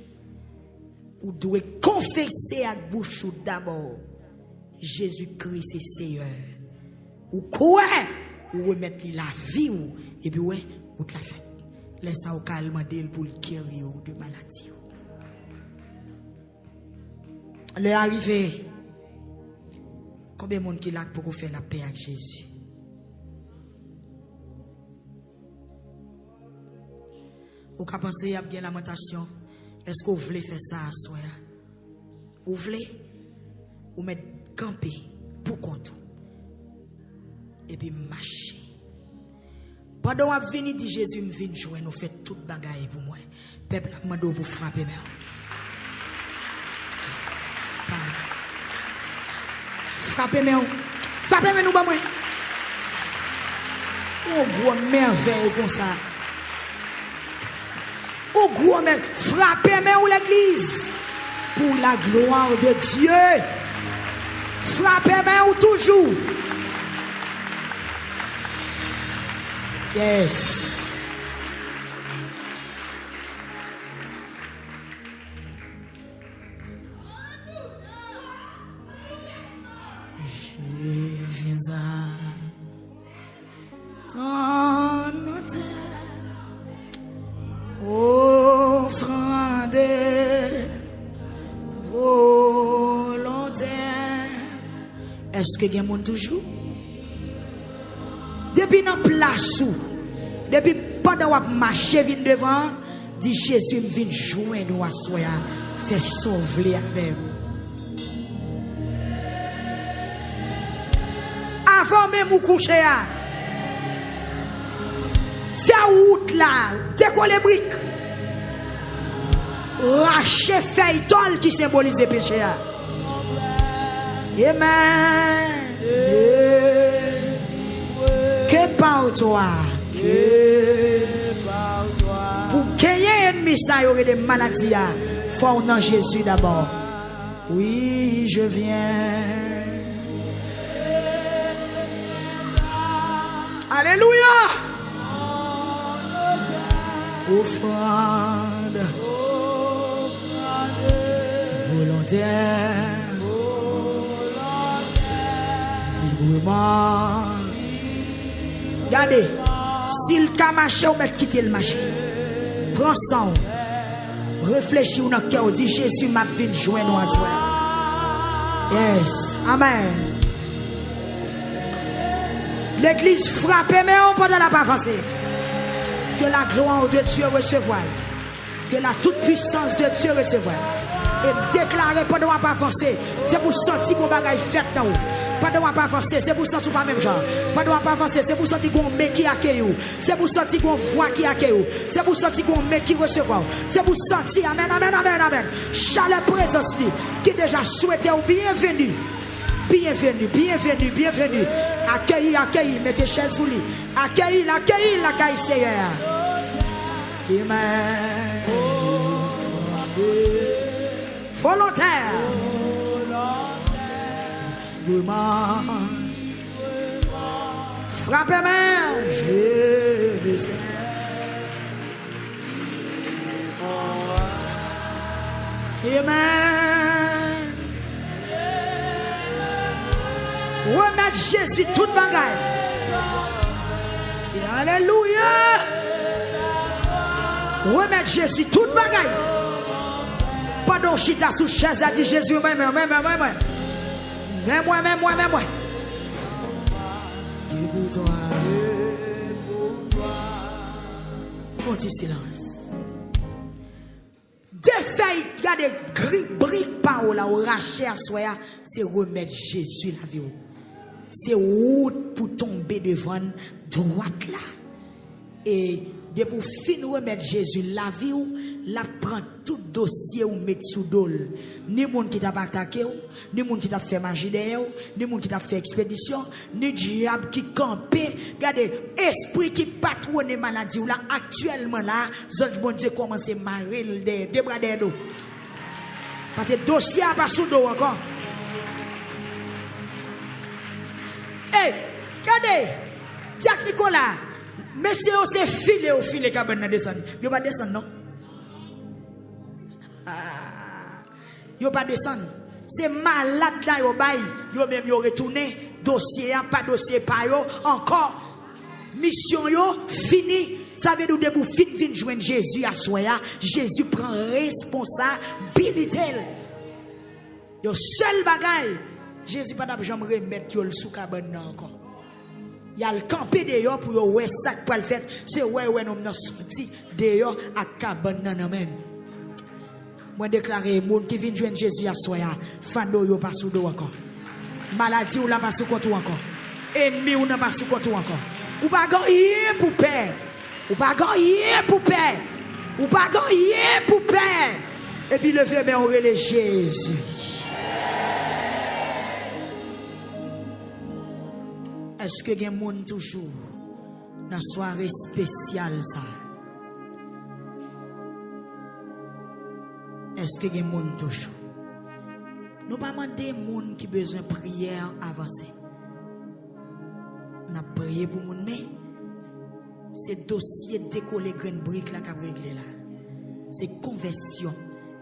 Speaker 1: Vous devez confesser à bouche d'abord Jésus-Christ c'est Seigneur. Ou quoi? Ou remettre la vie ou et puis ouais, ou te la fait. Laisse ça au calme pour le guérir de maladie. Le arrivé. Combien de monde qui là pour faire la paix avec Jésus? Ou qu'à penser à bien lamentation. Est-ce que vous voulez faire ça à soi? Vous voulez? Ou mettre camper pour compte. Et puis marcher. Pendant que vous venez dire Jésus, me vient jouer, nous fait toute bagaille pour moi. Peuple a demandé pour frapper moi. Frappez-moi. Frappez-moi nous, moi. Oh, gros merveille comme ça. Oh, gros merveille. Frappez-moi l'église. Pour la gloire de Dieu. Frappez-moi toujours. Yes. Je viens à ton autel, offrande volontaire. Est-ce que il y a monde toujours? Depuis dans place où, depuis pendant qu'on marche vient devant, dit Jésus me vient joindre à soi, fait sauver avec. Avant même ou coucher, faire route là, décoller briques, racher feuille tol qui symbolise le péché. Amen. Que par toi, pour gagner ennemi ça, il y aurait des maladies. Faut dans Jésus d'abord. Oui, je viens. Alléluia. Offrande volontaire, librement. Regardez, s'il a marché, on va quitter le marché. Prends ça, réfléchis dans le cœur, dis Jésus m'a vu joindre à soi. Yes, amen. L'église frappe, mais on peut la pas avancer. Que la gloire de Dieu recevoir. Que la toute puissance de Dieu recevoir. Et déclarer pendant qu'on pas avancer. C'est pour sentir qu'on bagaille fait dans vous. Pendant qu'on pas avancer, c'est pour sentir pas même genre. Pendant qu'on pas avancer, c'est pour sentir qu'on met qui accueille. C'est pour sentir qu'on voit qui accueille. C'est pour sentir qu'on met qui recevoir. C'est pour sentir, amen, amen, amen, amen. Chaleur présence qui déjà souhaité ou bienvenue. Bienvenue, bienvenue, bienvenue. Accueillis, accueillis, mettez chaise sous lui. Accueillis, accueillis, l'accueil Seigneur. Amen. Volontaire. Frappez-moi, je veux. Amen. Remettre Jésus toute bagaille. Alléluia. Remettre Jésus toute bagaille. Pendant chita sous chaise a dit Jésus, moi. Faut-il silence. Des feuilles, regardez, briques par là, au racher à soi, c'est remettre Jésus la vie. C'est route pour tomber devant droite là. Et de pour finir remettre Jésus la vie, la prend tout dossier ou met sous dol. Ni monde qui t'a attaqué, ni monde qui t'a fait magie derrière, ni monde qui t'a fait expédition, ni diable qui campé. Regardez, esprit qui patronne maladie ou là actuellement là, zot bon Dieu commence à marrer des bras d'eau. Parce que dossier a pas sous dos encore. Hey, regardez, Jack Nicolas, monsieur c'est filé au filet cabane descendre. Yo pas descendre non. Yo pas descendre. C'est malade là yo bay, yo même yo retourné, dossier pas dossier pas yo encore. Mission yo fini. Ça veut dire que vous fin joindre Jésus à soya, Jésus prend responsabilité. Yo seul bagay, Jésus pas jamais remettre yo sous cabane encore. Il y a le campé dehors pour yo ouais ça pour le faire, c'est ouais nous n'a sorti dehors à cabane nan amen. Moi déclarer monde qui vient joindre Jésus à soya, fando yo pas sous dos encore. Maladie ou la pas sous compte encore. Ennemi ou n'a pas sous compte encore. Ou pas gagner pour père. Ou pas gagner pour père. Ou pas gagner pour père. Et puis lever mais on relève Jésus. Est-ce que il y a monde toujours dans soirée spéciale ça? Est-ce que il y a monde toujours? Nous pas demander monde qui besoin de prière avancée. N'a prié pour monde mais c'est dossier décoller grain brique là qu'a réglé là. C'est conversion.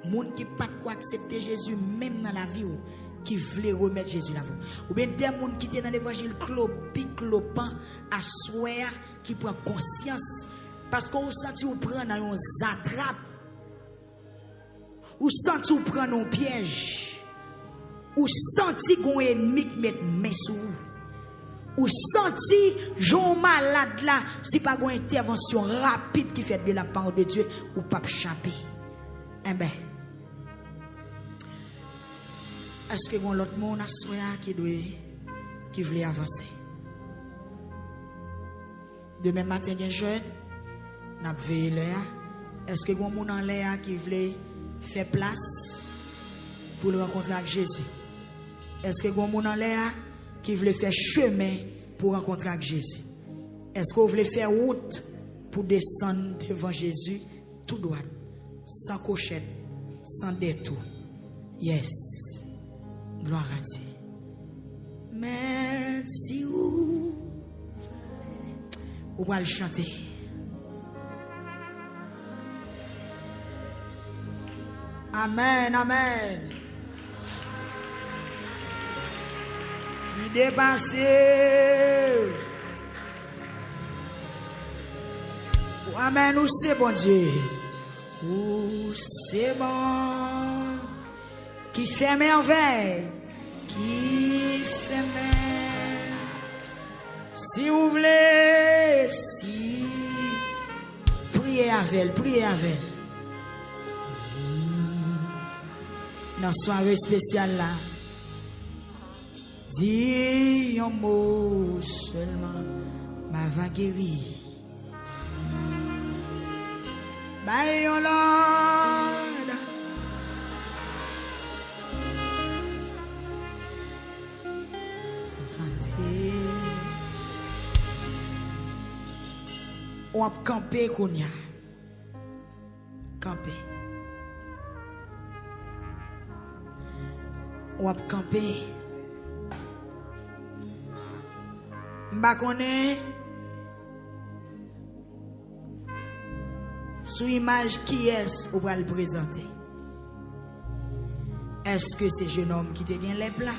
Speaker 1: Monde qui pas quoi accepter Jésus même dans la vie ou qui voulait remettre Jésus là. Ou bien des monde qui étaient dans l'évangile clopin à soir qui prend conscience parce qu'on sent ou prend dans un attrape. Ou senti ou prend un piège. Ou senti qu'on ennemi qui met main sur ou senti Jean malade là si pas une intervention rapide qui fait de la part de Dieu ou pas échapper. Eh ben est-ce que l'autre monde a soya qui veut avancer? Demain matin il y a jeune n'a veillé là. Est-ce que l'autre monde en l'air qui veut faire place pour le rencontrer avec Jésus? Est-ce que l'autre monde en l'air qui voulait faire chemin pour rencontrer avec Jésus? Est-ce que vous voulez faire route pour descendre devant Jésus tout droit, sans cochette, sans détour? Yes. Gloire à Dieu. Merci vous. Vous allez le chanter. Amen, amen. Qui dépassé. Amen, nous c'est bon Dieu. Ou c'est bon. Qui fait merveille. Qui fait merveille. Si vous voulez, si. Priez avec elle, priez avec elle. Dans la soirée spéciale là. Dis un mot seulement, ma va guérir. Bye, oh Lord. On va camper, Kounia. Camper. On va camper. M'a connaît sous image qui est ou va le présenter. Est-ce que c'est jeune homme qui te gagne les plats?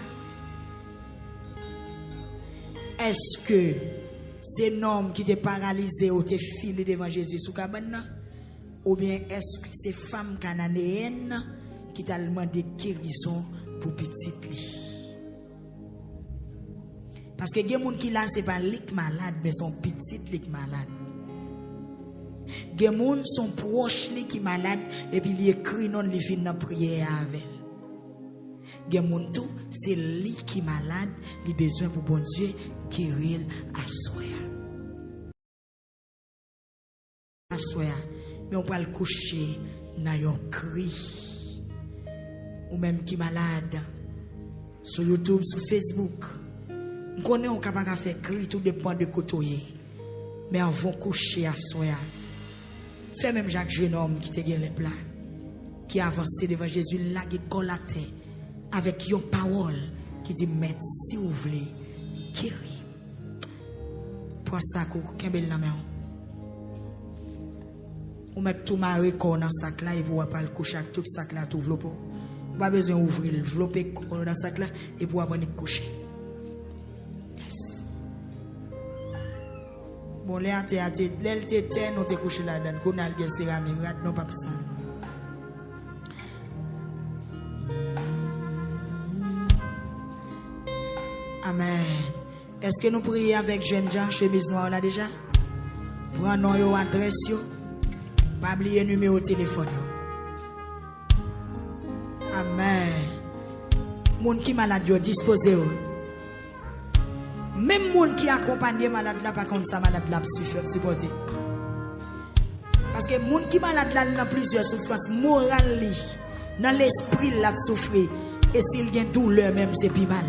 Speaker 1: Est-ce que c'est un homme qui t'est paralysé ou t'est filé devant Jésus sous cabane? Ou bien est-ce que c'est femme cananéenne qui t'a demandé guérison pour petite li? Parce que il y a des gens qui là, ce n'est pas lik malade, mais son petit lik malade. Il y a des gens qui sont proches qui malade et puis ils écrivent non, ils finissent dans la prière avec elle. Il y a des gens tout, c'est lui qui malade, il a besoin pour bon Dieu guérir à soi. À soi. Mais on peut le coucher n'a un cri. Ou même qui malade. Sur YouTube, sur Facebook. On connaît on capable de faire cri, tout dépend de côté. Mais on va coucher à soi. Fait même Jacques jeune homme qui te gagne les plats. Qui a avancé devant Jésus, là, qui colle la tête. Avec une parole qui dit, maître, si vous voulez, guérir. Prends ça, qu'un bel la main. Ou mettre tout ma récord dans le sac là et pour pas le coucher avec tout le sac là, tout vlopo. Pas besoin d'ouvrir le vlopé dans le sac là et pour avoir coucher. Yes. Bon, les athées, les tétés, nous te coucher là-dedans. Qu'on a le céramique, non pas ça. Amen. Est-ce que nous prions avec jeunes gens, chemise noire là déjà? Prenons nos adresses, pas oublier le numéro de téléphone. Amen. Moun qui malade yo disposé. Même moun qui accompagne malade là par contre ça malade là supporter. Parce que moun qui malade là dans plusieurs souffrances morales dans l'esprit là souffrir et s'il y a douleur même c'est plus mal.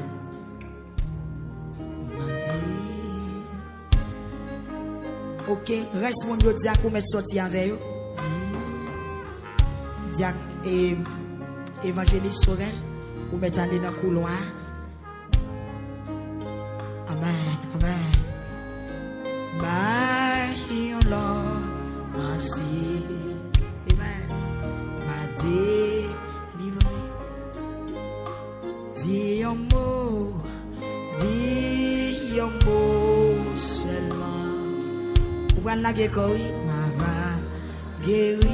Speaker 1: Ok, reste mon Dieu diak pour mettre sorti avec eux. Diak et évangéliste Sorel pour mettre aller dans le couloir. Amen, amen. Bye, your Lord, merci. Amen. M'a délivré. Dis un mot seulement. Pour la guérir, ma va guérir.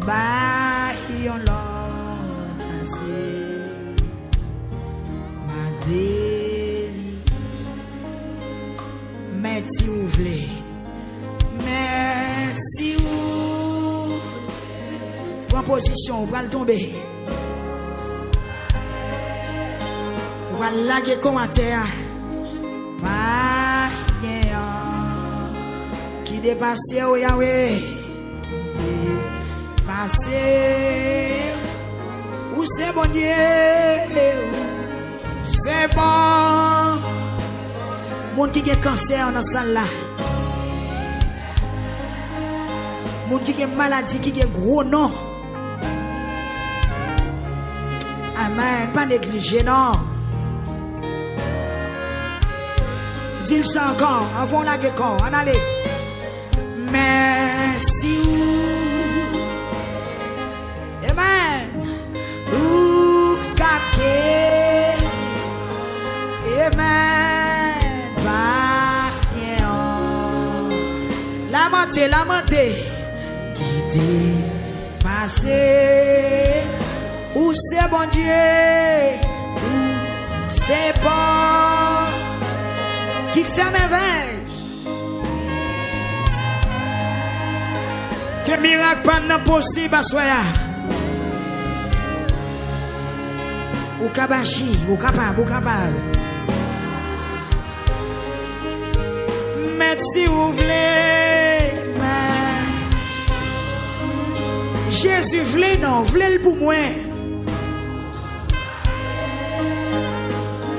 Speaker 1: Bye, your Lord, merci. Ma délivré. Merci, vous voulez. Merci, vous. Prends position, vous allez tomber. Vous allez laguer commentaire. Pas qui dépasse au Yahweh. Passé. Où c'est bon Dieu. C'est bon. Moun qui a cancer dans cette salle là. Moun qui a maladie, qui a gros nom. Amen. Pas négliger, non. Dis-le ça encore. Avant la guerre, on allait. Merci. Amen. Ou capé. Amen. Lamenté. Guidé. Passé. Où c'est bon Dieu. Où c'est bon. Qui fait merveille. Que miracle pas possible à soi. Ou kabachi, ou capable. Merci vous voulez. Jésus voulait non, voulait pour moi.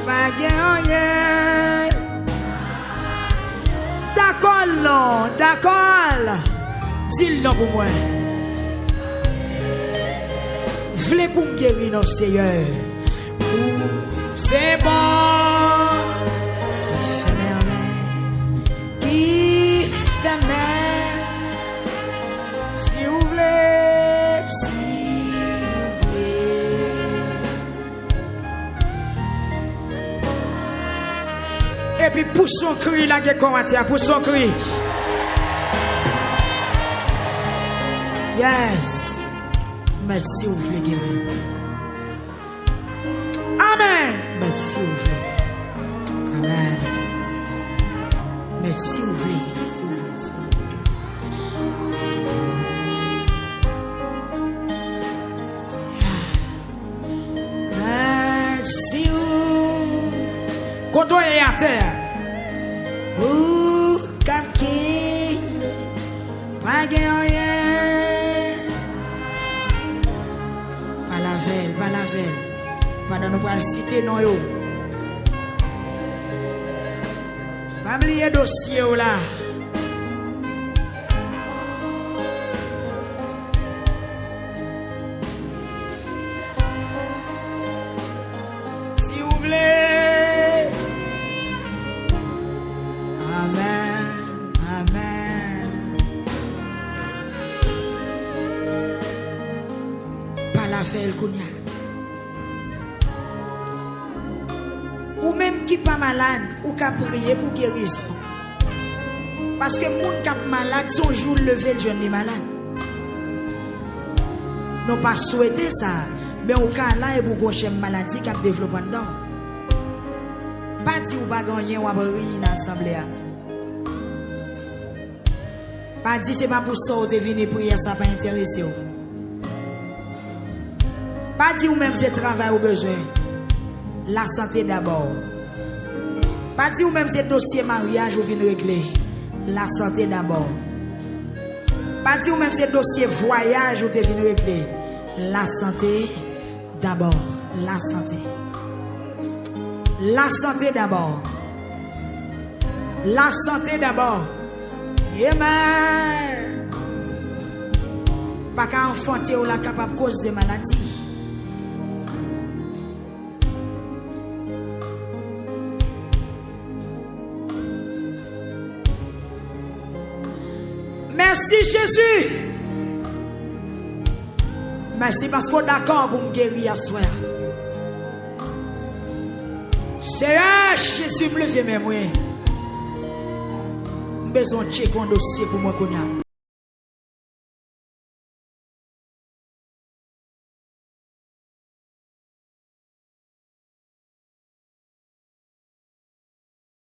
Speaker 1: Pas gagner. D'accord. Dis-le non pour moi. Voulez pour me guérir, non, Seigneur. C'est bon. Qui fait merveille. Si vous voulez. Et puis pour son cri, la guerre commentaire, pour son cri. Yes. Merci, vous voulez guérir. Amen. Merci, vous voulez. Amen. Merci, vous voulez. Merci, vous. Quand on est à terre. pas rien. Pas la veille, pas la veille. Pendant nous pas citer non yo. Pas oublier dossier là. Si vous voulez. Amen. Amen. Pas la veille kounya. Ou même qui pas malade, ou qui prier pour guérison. Parce que moun qui est malade, son jour levé, le jeune est malade. Nous pas souhaité ça, mais au cas là, il y a une maladie qui a développé dedans. Pas dit ou pas gagner ou abri dans l'assemblée. Pas dit c'est pas pour ça ou te venir prier, ça pas intéressé. Pas dit ou même c'est travail ou besoin. La santé d'abord. Pas dire ou même c'est dossier mariage ou vient régler. La santé d'abord. Pas dire ou même c'est dossier voyage ou te vient régler. La santé d'abord. La santé. La santé d'abord. La santé d'abord. Amen. Pas qu'à enfanter ou la capable cause de maladie. Merci Jésus. Merci parce qu'on est d'accord pour me guérir à soi. C'est Jésus me lever même. Besoin de checker un dossier pour moi.